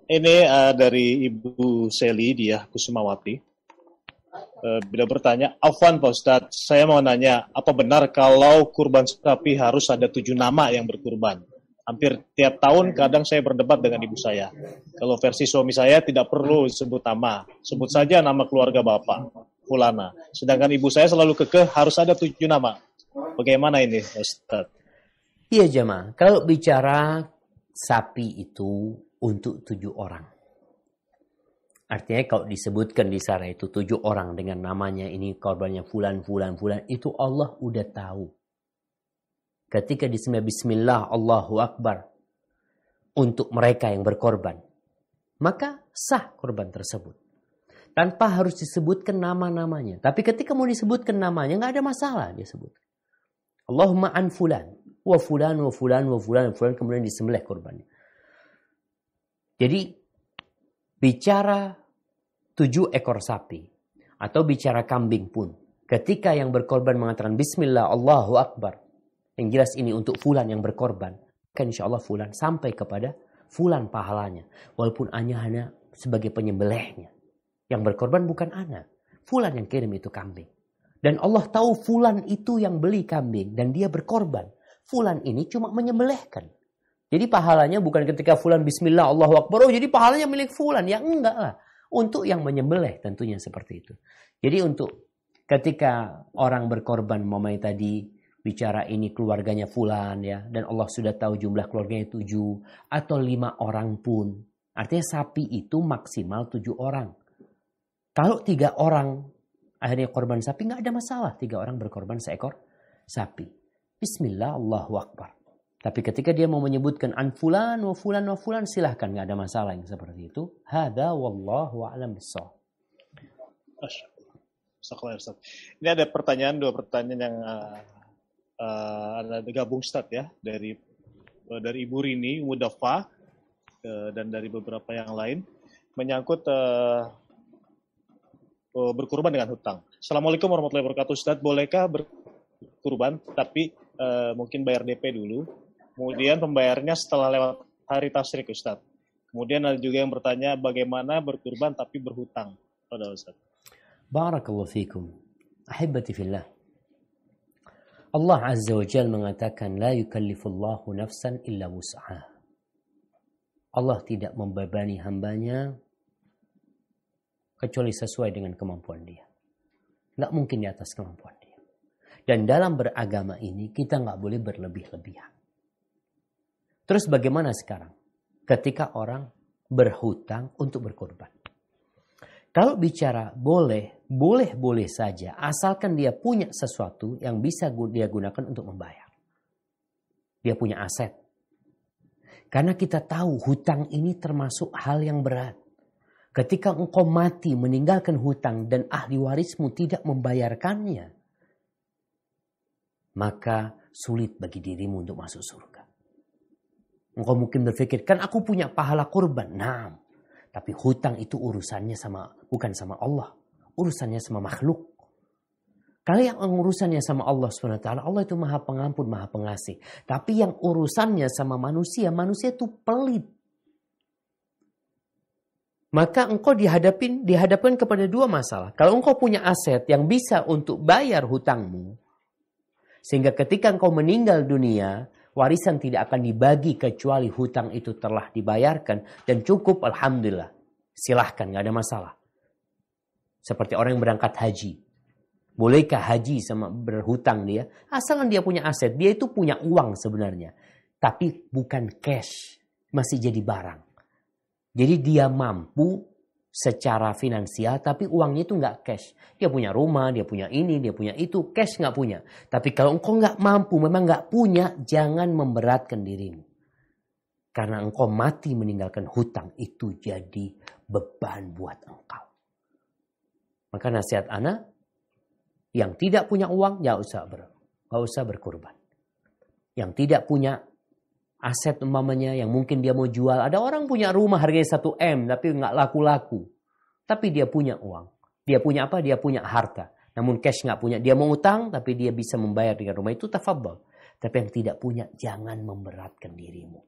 C: Ini dari Ibu Seli dia Kusumawati. Bila bertanya, Afwan Pak Ustadz, saya mau nanya, apa benar kalau kurban sapi harus ada 7 nama yang berkurban? Hampir tiap tahun kadang saya berdebat dengan ibu saya. Kalau versi suami saya tidak perlu sebut nama, sebut saja nama keluarga bapak, Fulana. Sedangkan ibu saya selalu kekeh harus ada 7 nama. Bagaimana ini Ustadz?
A: Iya jemaah, kalau bicara sapi itu untuk 7 orang. Artinya kalau disebutkan di sana itu 7 orang dengan namanya ini korbannya fulan, itu Allah udah tahu. Ketika disebut bismillah, Allahu Akbar untuk mereka yang berkorban, maka sah korban tersebut. Tanpa harus disebutkan nama-namanya. Tapi ketika mau disebutkan namanya, nggak ada masalah dia sebut. Allahumma an fulan, wa fulan, wa fulan, wa fulan, wa fulan, kemudian disembelih korbannya. Jadi bicara 7 ekor sapi atau bicara kambing pun, ketika yang berkorban mengatakan bismillah Allahu Akbar, yang jelas ini untuk fulan yang berkorban, kan insya Allah fulan sampai kepada fulan pahalanya, walaupun hanya sebagai penyembelihnya. Yang berkorban bukan ana, fulan yang kirim itu kambing, dan Allah tahu fulan itu yang beli kambing dan dia berkorban. Fulan ini cuma menyembelihkan. Jadi pahalanya bukan ketika fulan bismillah Allahu Akbar, oh jadi pahalanya milik fulan. Ya enggak lah. Untuk yang menyembelih tentunya seperti itu. Jadi untuk ketika orang berkorban, mamanya tadi bicara ini keluarganya fulan ya, dan Allah sudah tahu jumlah keluarganya 7 atau 5 orang pun. Artinya sapi itu maksimal 7 orang. Kalau 3 orang akhirnya korban sapi, nggak ada masalah. 3 orang berkorban seekor sapi. Bismillah Allahu Akbar. Tapi ketika dia mau menyebutkan an fulan wa fulan wa fulan, silahkan, nggak ada masalah yang seperti itu. Hada wallahu a'lam bishawab.
C: Ini ada 2 pertanyaan yang ada gabung Ustaz ya, dari Ibu Rini Mudafa dan dari beberapa yang lain menyangkut berkurban dengan hutang. Assalamualaikum warahmatullahi wabarakatuh. Ustaz, bolehkah berkurban tapi mungkin bayar DP dulu, kemudian pembayarnya setelah lewat hari tasyrik Ustaz? Kemudian ada juga yang bertanya bagaimana berkurban tapi berhutang pada Ustaz.
A: Barakallahu fikum. Ahibati fillah. Allah Azza wa Jalla mengatakan la yukallifullahu nafsan illa wus'aha. Allah tidak membebani hambanya kecuali sesuai dengan kemampuan dia. Nggak mungkin di atas kemampuan dia. Dan dalam beragama ini kita nggak boleh berlebih-lebihan. Terus bagaimana sekarang? Ketika orang berhutang untuk berkorban. Kalau bicara boleh saja. Asalkan dia punya sesuatu yang bisa dia gunakan untuk membayar. Dia punya aset. Karena kita tahu hutang ini termasuk hal yang berat. Ketika engkau mati meninggalkan hutang dan ahli warismu tidak membayarkannya, maka sulit bagi dirimu untuk masuk surga. Engkau mungkin berpikir, kan aku punya pahala kurban. Nah, tapi hutang itu urusannya bukan sama Allah. Urusannya sama makhluk. Kalau yang urusannya sama Allah SWT, Allah itu maha pengampun, maha pengasih. Tapi yang urusannya sama manusia, manusia itu pelit. Maka engkau dihadapkan kepada dua masalah. Kalau engkau punya aset yang bisa untuk bayar hutangmu, sehingga ketika engkau meninggal dunia, warisan tidak akan dibagi kecuali hutang itu telah dibayarkan. Dan cukup, alhamdulillah. Silahkan, gak ada masalah. Seperti orang yang berangkat haji. Bolehkah haji sama berhutang dia? Asalkan dia punya aset. Dia itu punya uang sebenarnya. Tapi bukan cash. Masih jadi barang. Jadi dia mampu secara finansial. Tapi uangnya itu nggak cash. Dia punya rumah, dia punya ini, dia punya itu. Cash nggak punya. Tapi kalau engkau nggak mampu, memang nggak punya. Jangan memberatkan dirimu. Karena engkau mati meninggalkan hutang. Itu jadi beban buat engkau. Maka nasihat ana, yang tidak punya uang, nggak usah berkurban. Yang tidak punya aset umpamanya, yang mungkin dia mau jual. Ada orang punya rumah harganya 1 M, tapi nggak laku-laku. Tapi dia punya uang. Dia punya apa? Dia punya harta. Namun cash nggak punya. Dia mau utang, tapi dia bisa membayar dengan rumah itu, tafadhal. Tapi yang tidak punya, jangan memberatkan dirimu.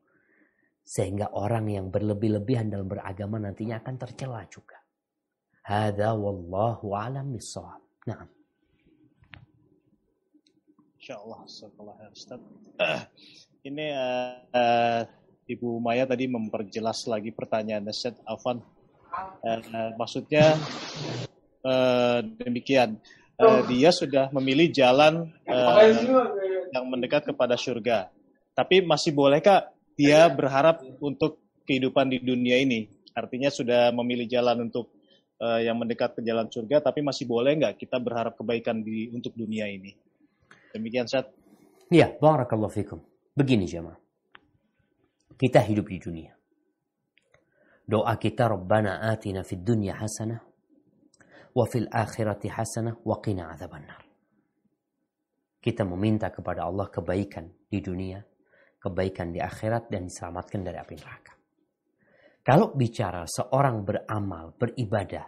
A: Sehingga orang yang berlebih-lebihan dalam beragama nantinya akan tercela juga. Hadza wallahu a'lam bissawab. Naam.
C: Insyaallah, setelah Ustaz. Ini Ibu Maya tadi memperjelas lagi pertanyaan Ustaz Afwan. Maksudnya demikian. Dia sudah memilih jalan yang mendekat kepada surga. Tapi masih bolehkah dia berharap untuk kehidupan di dunia ini? Artinya sudah memilih jalan untuk yang mendekat ke jalan surga, tapi masih boleh nggak kita berharap kebaikan untuk dunia ini? Demikian, Ustaz.
A: Ya, barakallahu fikum. Begini jemaah. Kita hidup di dunia. Doa kita, Rabbana atina fid dunya hasanah wa fil akhirati hasanah wa qina adzabannar. Kita meminta kepada Allah kebaikan di dunia, kebaikan di akhirat, dan diselamatkan dari api neraka. Kalau bicara seorang beramal, beribadah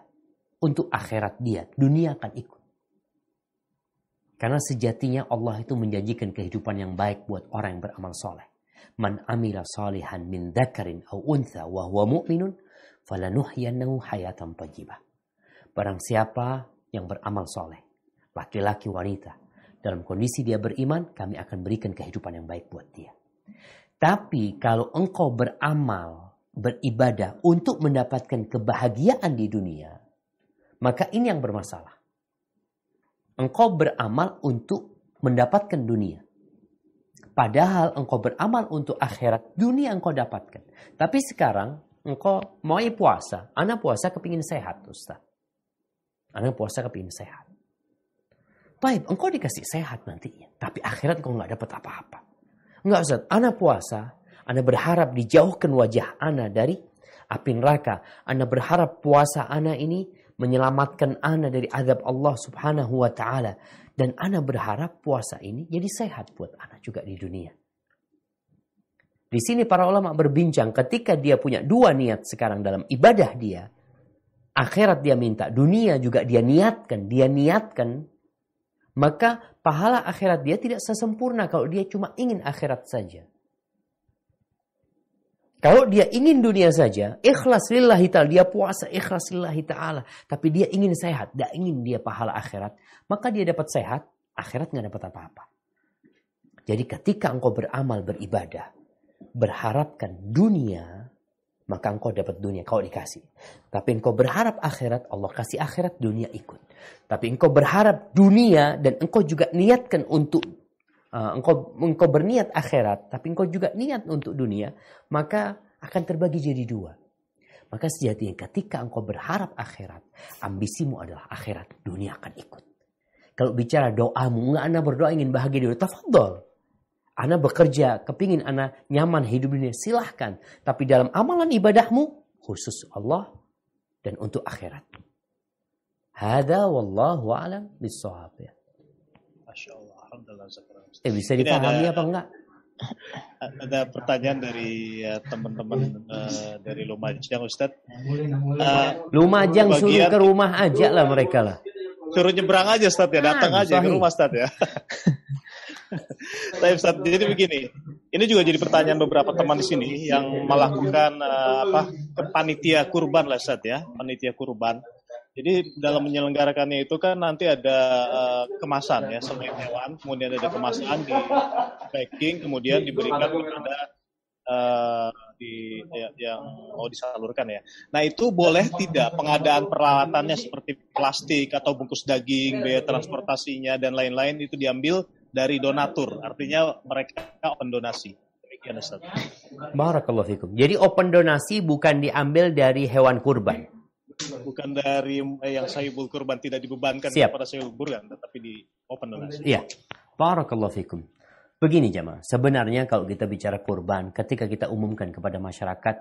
A: untuk akhirat dia, dunia akan ikut. Karena sejatinya Allah itu menjanjikan kehidupan yang baik buat orang yang beramal soleh. Man amila salihan min dzakarin aw untha wa huwa mu'minun falanuhyiyannahu hayatan thayyibah. Barang siapa yang beramal soleh, laki-laki wanita, dalam kondisi dia beriman, kami akan berikan kehidupan yang baik buat dia. Tapi kalau engkau beramal, beribadah untuk mendapatkan kebahagiaan di dunia, maka ini yang bermasalah. Engkau beramal untuk mendapatkan dunia. Padahal engkau beramal untuk akhirat, dunia engkau dapatkan. Tapi sekarang engkau mau puasa. Ana puasa kepingin sehat, Ustaz. Ana puasa kepingin sehat. Baik, engkau dikasih sehat nantinya. Tapi akhirat engkau nggak dapat apa-apa. Enggak, Ustaz. Ana puasa. Ana berharap dijauhkan wajah ana dari api neraka. Ana berharap puasa ana ini menyelamatkan ana dari azab Allah subhanahu wa ta'ala. Dan ana berharap puasa ini jadi sehat buat ana juga di dunia. Di sini para ulama berbincang ketika dia punya dua niat sekarang dalam ibadah dia. Akhirat dia minta, dunia juga dia niatkan. Maka pahala akhirat dia tidak sesempurna kalau dia cuma ingin akhirat saja. Kalau dia ingin dunia saja, ikhlas lillahi ta'ala, dia puasa ikhlas lillahi ta'ala, tapi dia ingin sehat, tidak ingin dia pahala akhirat, maka dia dapat sehat, akhirat nggak dapat apa-apa. Jadi ketika engkau beramal, beribadah, berharapkan dunia, maka engkau dapat dunia, kau dikasih. Tapi engkau berharap akhirat, Allah kasih akhirat, dunia ikut. Tapi engkau berharap dunia, dan engkau juga niatkan untuk engkau berniat akhirat, tapi engkau juga niat untuk dunia, maka akan terbagi jadi dua. Maka sejatinya ketika engkau berharap akhirat, ambisimu adalah akhirat, dunia akan ikut. Kalau bicara doamu, enggak ana berdoa ingin bahagia di dunia, tafadhol. Ana bekerja, kepingin ana nyaman hidup di dunia, silahkan. Tapi dalam amalan ibadahmu, khusus Allah dan untuk akhirat. Hada wallahu a'lam bissawab.
C: Masya Allah, alhamdulillah.
A: Bisa dipahami apa enggak?
C: Ada pertanyaan dari teman-teman dari Lumajang, Ustaz.
A: Lumajang suruh ke rumah aja lah mereka lah.
C: suruh nyebrang aja Ustaz ya, datang aja ke rumah Ustaz ya. Tapi Ustaz, jadi begini, ini juga jadi pertanyaan beberapa teman di sini yang melakukan panitia kurban lah Ustaz ya, panitia kurban. Jadi dalam menyelenggarakannya itu kan nanti ada kemasan ya, selain hewan, kemudian ada kemasan di packing, kemudian diberikan kepada yang mau disalurkan ya. Nah itu boleh tidak pengadaan peralatannya seperti plastik atau bungkus daging, biaya transportasinya dan lain-lain itu diambil dari donatur, artinya mereka open donasi. Demikian Ustaz.
A: Barakallahu fikum. Jadi open donasi bukan diambil dari hewan kurban.
C: Bukan dari yang sayyibul kurban, tidak dibebankan kepada sayyibul kurban, tetapi di open donasi.
A: Iya. Barakallahu fikum. Begini jemaah, sebenarnya kalau kita bicara kurban, ketika kita umumkan kepada masyarakat,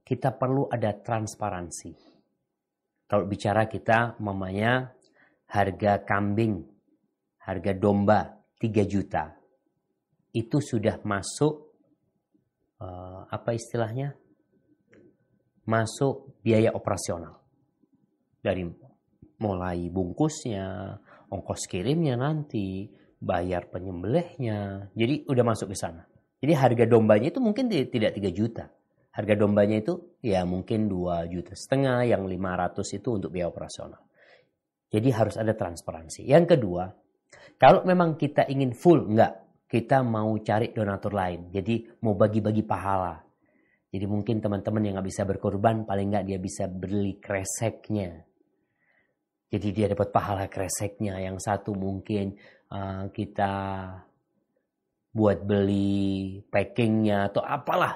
A: kita perlu ada transparansi. Kalau bicara kita, mamanya harga kambing, harga domba 3 juta, itu sudah masuk, apa istilahnya? Masuk biaya operasional. Dari mulai bungkusnya, ongkos kirimnya nanti, bayar penyembelihnya. Jadi udah masuk ke sana. Jadi harga dombanya itu mungkin tidak 3 juta. Harga dombanya itu ya mungkin 2,5 juta. Yang 500 itu untuk biaya operasional. Jadi harus ada transparansi. Yang kedua, kalau memang kita ingin full, enggak. Kita mau cari donatur lain. Jadi mau bagi-bagi pahala. Jadi mungkin teman-teman yang nggak bisa berkorban, paling nggak dia bisa beli kreseknya. Jadi dia dapat pahala kreseknya. Yang satu mungkin kita buat beli packingnya atau apalah.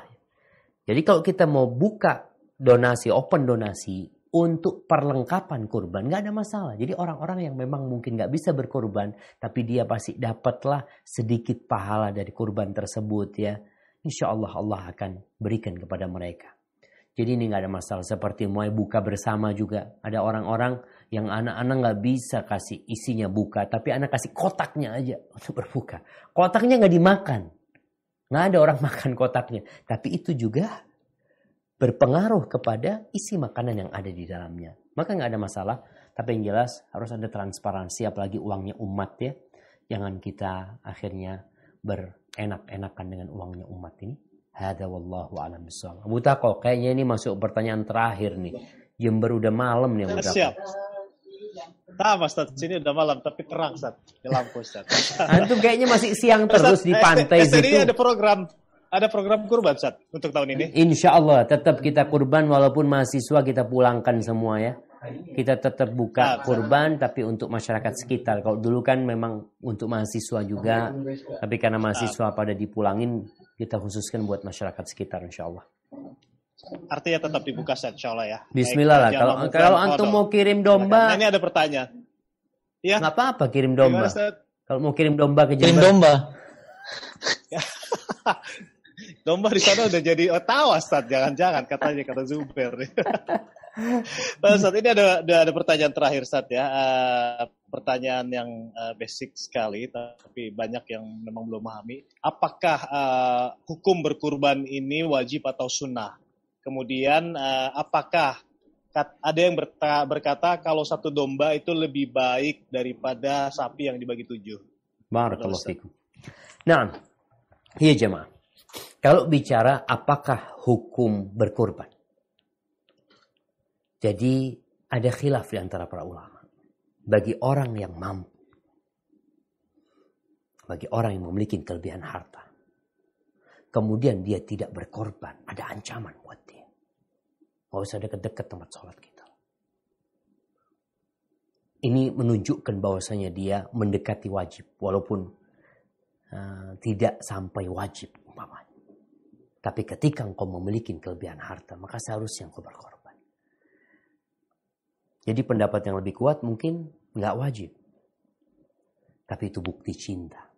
A: Jadi kalau kita mau buka donasi, open donasi untuk perlengkapan kurban, nggak ada masalah. Jadi orang-orang yang memang mungkin nggak bisa berkorban, tapi dia pasti dapatlah sedikit pahala dari kurban tersebut ya. Insya Allah Allah akan berikan kepada mereka. Jadi ini nggak ada masalah. Seperti mau buka bersama juga. Ada orang-orang yang anak-anak nggak bisa kasih isinya buka. Tapi anak kasih kotaknya aja untuk berbuka. Kotaknya nggak dimakan. Nggak ada orang makan kotaknya. Tapi itu juga berpengaruh kepada isi makanan yang ada di dalamnya. Maka nggak ada masalah. Tapi yang jelas harus ada transparansi. Apalagi uangnya umat ya. Jangan kita akhirnya berenak-enakan dengan uangnya umat ini. Hada wallahu a'lam bishawab. Abu Tako, kayaknya ini masuk pertanyaan terakhir nih. Jember udah malam nih Abu Tako.
C: Siap. Sama Ustaz, sini udah malam tapi terang Ustaz. Di lampu Ustaz.
A: Antum kayaknya masih siang terus di pantai situ.
C: Ini ada program kurban Ustaz untuk tahun ini.
A: Insya Allah tetap kita kurban walaupun mahasiswa kita pulangkan semua ya. Kita tetap buka kurban tapi untuk masyarakat sekitar. Kalau dulu kan memang untuk mahasiswa juga. Tapi karena mahasiswa pada dipulangin, kita khususkan buat masyarakat sekitar insya Allah.
C: Artinya tetap dibuka insya Allah ya.
A: Bismillah lah. Kalau antum mau kirim domba.
C: Nah, ini ada pertanyaan. Ya.
A: Nggak apa-apa kirim domba. Kalau mau kirim domba ke Jember.
E: Kirim domba.
C: Domba di sana udah jadi tawas Ustaz. Jangan-jangan katanya kata Zubair. Nah, saat ini ada pertanyaan terakhir Ustaz ya. Pertanyaan yang basic sekali tapi banyak yang memang belum memahami. Apakah hukum berkurban ini wajib atau sunnah? Kemudian apakah ada yang berkata kalau satu domba itu lebih baik daripada sapi yang dibagi 7?
A: Barakallahu fikum. Nah, iya jemaah. Kalau bicara apakah hukum berkurban? Jadi ada khilaf di antara para ulama. Bagi orang yang mampu. Bagi orang yang memiliki kelebihan harta. Kemudian dia tidak berkorban. Ada ancaman buat dia. Gak usah dekat-dekat tempat sholat kita. Ini menunjukkan bahwasanya dia mendekati wajib. Walaupun tidak sampai wajib umpamanya. Tapi ketika engkau memiliki kelebihan harta, maka seharusnya engkau berkorban. Jadi pendapat yang lebih kuat mungkin nggak wajib. Tapi itu bukti cinta.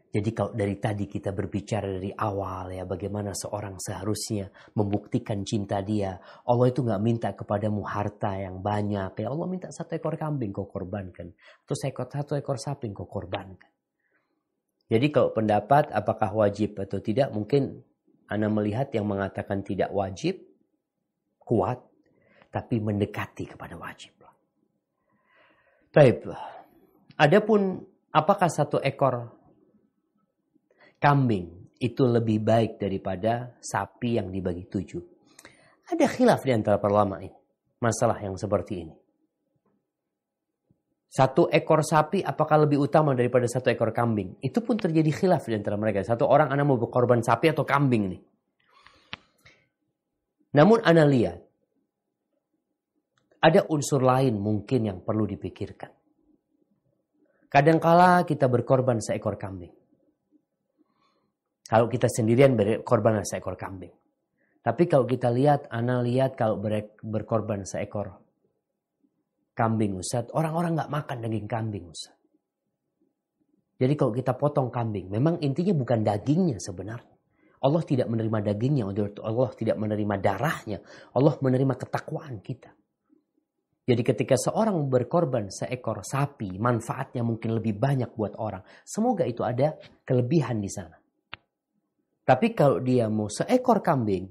A: Jadi kalau dari tadi kita berbicara dari awal ya bagaimana seorang seharusnya membuktikan cinta dia. Allah itu nggak minta kepadamu harta yang banyak. Ya Allah minta 1 ekor kambing kau korbankan. Atau 1 ekor sapi kau korbankan. Jadi kalau pendapat apakah wajib atau tidak mungkin Anda melihat yang mengatakan tidak wajib kuat. Tapi mendekati kepada wajib. Baik. Adapun apakah 1 ekor kambing itu lebih baik daripada sapi yang dibagi 7? Ada khilaf di antara para ulama ini. Masalah yang seperti ini. 1 ekor sapi apakah lebih utama daripada 1 ekor kambing? Itu pun terjadi khilaf di antara mereka. Satu orang ana mau berkorban sapi atau kambing nih. Namun ana lihat ada unsur lain mungkin yang perlu dipikirkan. Kadangkala kita berkorban seekor kambing. Kalau kita sendirian berkorban seekor kambing. Tapi kalau kita lihat, ana lihat kalau berkorban seekor kambing, Ustaz, orang-orang nggak makan daging kambing, Ustaz. Jadi kalau kita potong kambing, memang intinya bukan dagingnya sebenarnya. Allah tidak menerima dagingnya, Allah tidak menerima darahnya. Allah menerima ketakwaan kita. Jadi ketika seorang berkorban seekor sapi, manfaatnya mungkin lebih banyak buat orang. Semoga itu ada kelebihan di sana. Tapi kalau dia mau seekor kambing,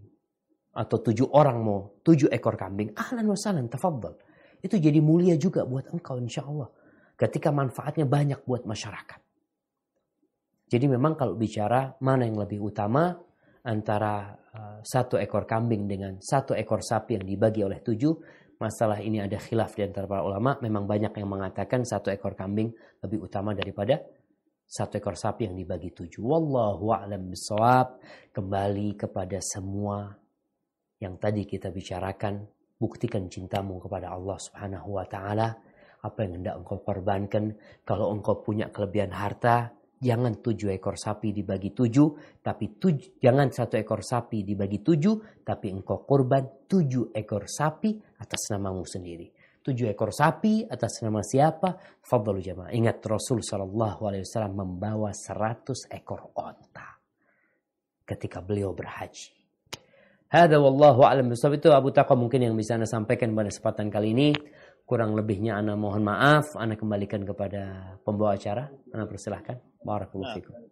A: atau 7 orang mau 7 ekor kambing, ahlan wa sahlan, tafadhal. Itu jadi mulia juga buat engkau insya Allah. Ketika manfaatnya banyak buat masyarakat. Jadi memang kalau bicara mana yang lebih utama antara 1 ekor kambing dengan 1 ekor sapi yang dibagi oleh 7, masalah ini ada khilaf di antara para ulama. Memang banyak yang mengatakan 1 ekor kambing lebih utama daripada 1 ekor sapi yang dibagi 7. Wallahu a'lam bishawab. Kembali kepada semua yang tadi kita bicarakan. Buktikan cintamu kepada Allah Subhanahu wa ta'ala. Apa yang hendak engkau korbankan. Kalau engkau punya kelebihan harta, jangan 7 ekor sapi dibagi 7. Tapi jangan 1 ekor sapi dibagi 7. Tapi engkau korban 7 ekor sapi atas namamu sendiri. 7 ekor sapi atas nama siapa? Fadhalu jamaah. Ingat Rasul SAW membawa 100 ekor onta ketika beliau berhaji. Hada wallahu a'lam bishawab. Itu Abu Taqwa mungkin yang bisa Anda sampaikan pada kesempatan kali ini. Kurang lebihnya Anda mohon maaf. Anda kembalikan kepada pembawa acara. Anda persilahkan. Barakallahu fikum.